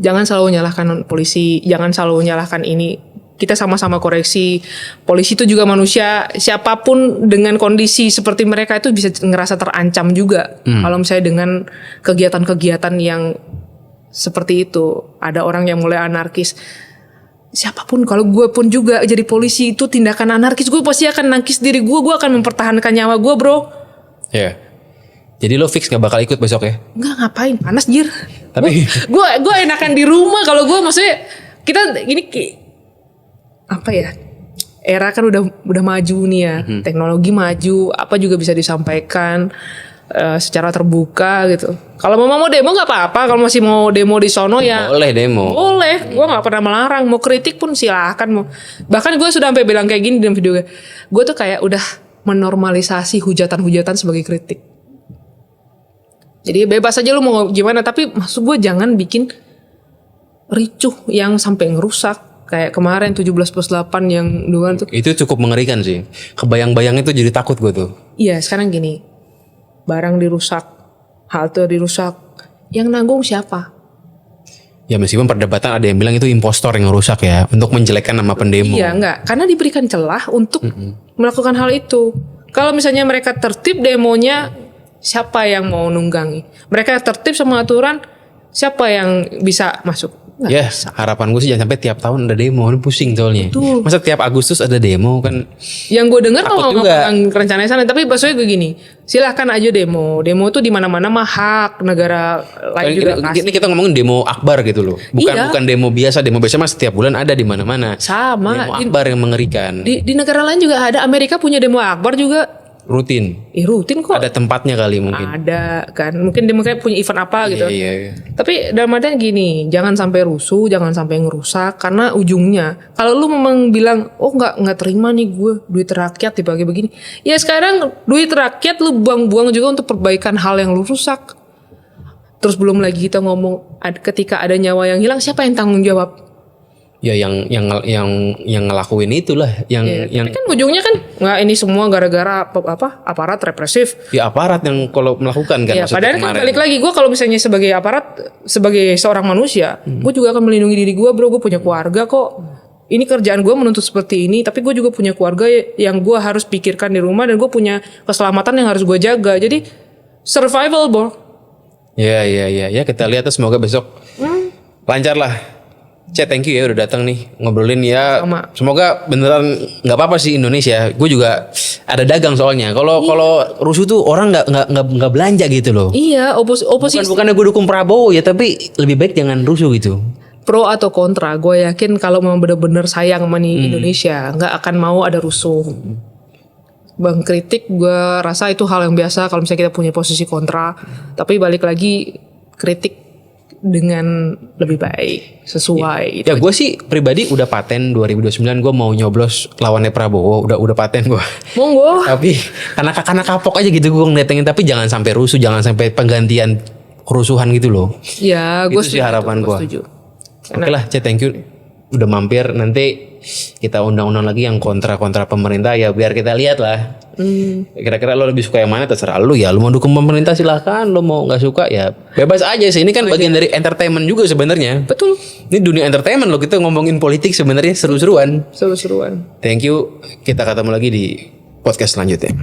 Jangan selalu nyalahkan polisi, jangan selalu nyalahkan ini. Kita sama-sama koreksi. Polisi itu juga manusia. Siapapun dengan kondisi seperti mereka itu bisa ngerasa terancam juga. Kalau misalnya dengan kegiatan-kegiatan yang seperti itu, ada orang yang mulai anarkis. Siapapun, kalau gue pun juga jadi polisi itu tindakan anarkis, gue pasti akan nangkis diri gue akan mempertahankan nyawa gue bro. Ya. Jadi lo fix nggak bakal ikut besok ya? Nggak, ngapain, panas jir. Tapi gue enakan di rumah. Kalau gue maksudnya kita gini apa ya, era kan udah maju nih ya, teknologi maju, apa juga bisa disampaikan secara terbuka gitu. Kalau mau demo nggak apa-apa, kalau masih mau demo di sono ya boleh demo. boleh, gue nggak pernah melarang. Mau kritik pun silahkan. Bahkan gue sudah sampai bilang kayak gini dalam video gue tuh kayak udah menormalisasi hujatan-hujatan sebagai kritik. Jadi bebas aja lu mau gimana, tapi maksud gue jangan bikin ricuh yang sampai ngerusak. Kayak kemarin 17+8 yang duluan tuh. Itu cukup mengerikan sih. Kebayang-bayang itu jadi takut gue tuh. Iya, sekarang gini. Barang dirusak, halte dirusak. Yang nanggung siapa? Ya meskipun perdebatan ada yang bilang itu impostor yang ngerusak ya, untuk menjelekkan nama pendemo. Iya, enggak. Karena diberikan celah untuk melakukan hal itu. Kalau misalnya mereka tertib demonya, siapa yang mau nunggangi? Mereka tertib sama aturan, siapa yang bisa masuk? Nggak Ya, bisa. harapan gue sih jangan sampai tiap tahun ada demo, ini pusing soalnya. Betul. Masa tiap Agustus ada demo kan? Yang gue dengar Takut kalau juga. rencananya sana, tapi maksudnya gue gini, silahkan aja demo. Demo tuh di mana-mana mah hak negara lain juga Ini kasih. kita ngomongin demo akbar gitu loh, Iya. bukan demo biasa. Demo biasa mah setiap bulan ada di mana-mana. Sama Demo akbar yang mengerikan, di negara lain juga ada. Amerika punya demo akbar juga. rutin. Rutin kok. Ada tempatnya kali mungkin. Ada kan. Mungkin demo kayak punya event apa gitu. Iya. Tapi dalam artian gini, jangan sampai rusuh, jangan sampai ngerusak, karena ujungnya kalau lu memang bilang, oh nggak terima nih gue duit rakyat dibagi begini, ya sekarang duit rakyat lu buang-buang juga untuk perbaikan hal yang lu rusak. Terus belum lagi kita ngomong ketika ada nyawa yang hilang, siapa yang tanggung jawab? Ya yang ngelakuin itulah yang Tapi kan ujungnya kan nggak, ini semua gara-gara aparat represif. ya aparat yang kalau melakukan kan, Ya, maksudnya padahal kan kemarin. balik lagi gue kalau misalnya sebagai aparat, sebagai seorang manusia, gue juga akan melindungi diri gue bro. Gue punya keluarga kok. Ini kerjaan gue menuntut seperti ini, tapi gue juga punya keluarga yang gue harus pikirkan di rumah, dan gue punya keselamatan yang harus gue jaga. Jadi survival bro. Ya kita lihat tuh, semoga besok lancar lah. Cek, thank you ya udah datang nih ngobrolin ya. Sama. Semoga beneran nggak apa-apa sih Indonesia. Gue juga ada dagang soalnya. Kalau rusuh tuh orang nggak belanja gitu loh. Iya, oposisi Bukannya gue dukung Prabowo ya, tapi lebih baik jangan rusuh gitu. pro atau kontra, gue yakin kalau memang benar-benar sayang sama nih Indonesia, nggak akan mau ada rusuh. Bang, kritik gue rasa itu hal yang biasa kalau misalnya kita punya posisi kontra. Tapi balik lagi, kritik dengan lebih baik, sesuai. Ya gue sih pribadi udah paten 2029 gue mau nyoblos lawannya Prabowo, udah paten gue. Monggo. Tapi karena kapok aja gitu gue ngedatengin, tapi jangan sampai rusuh, jangan sampai penggantian kerusuhan gitu loh. Ya, gue Itu sih harapan gue. Oke lah, Cek, thank you udah mampir. Nanti kita undang-undang lagi yang kontra pemerintah ya, biar kita lihat lah. Kira-kira lo lebih suka yang mana, terserah lo ya. Lo mau dukung pemerintah silahkan, lo mau nggak suka ya bebas aja sih. Ini kan bagian dari entertainment juga sebenarnya. Betul. Ini dunia entertainment lo, kita ngomongin politik sebenarnya seru-seruan. Seru-seruan. Thank you. Kita ketemu lagi di podcast selanjutnya.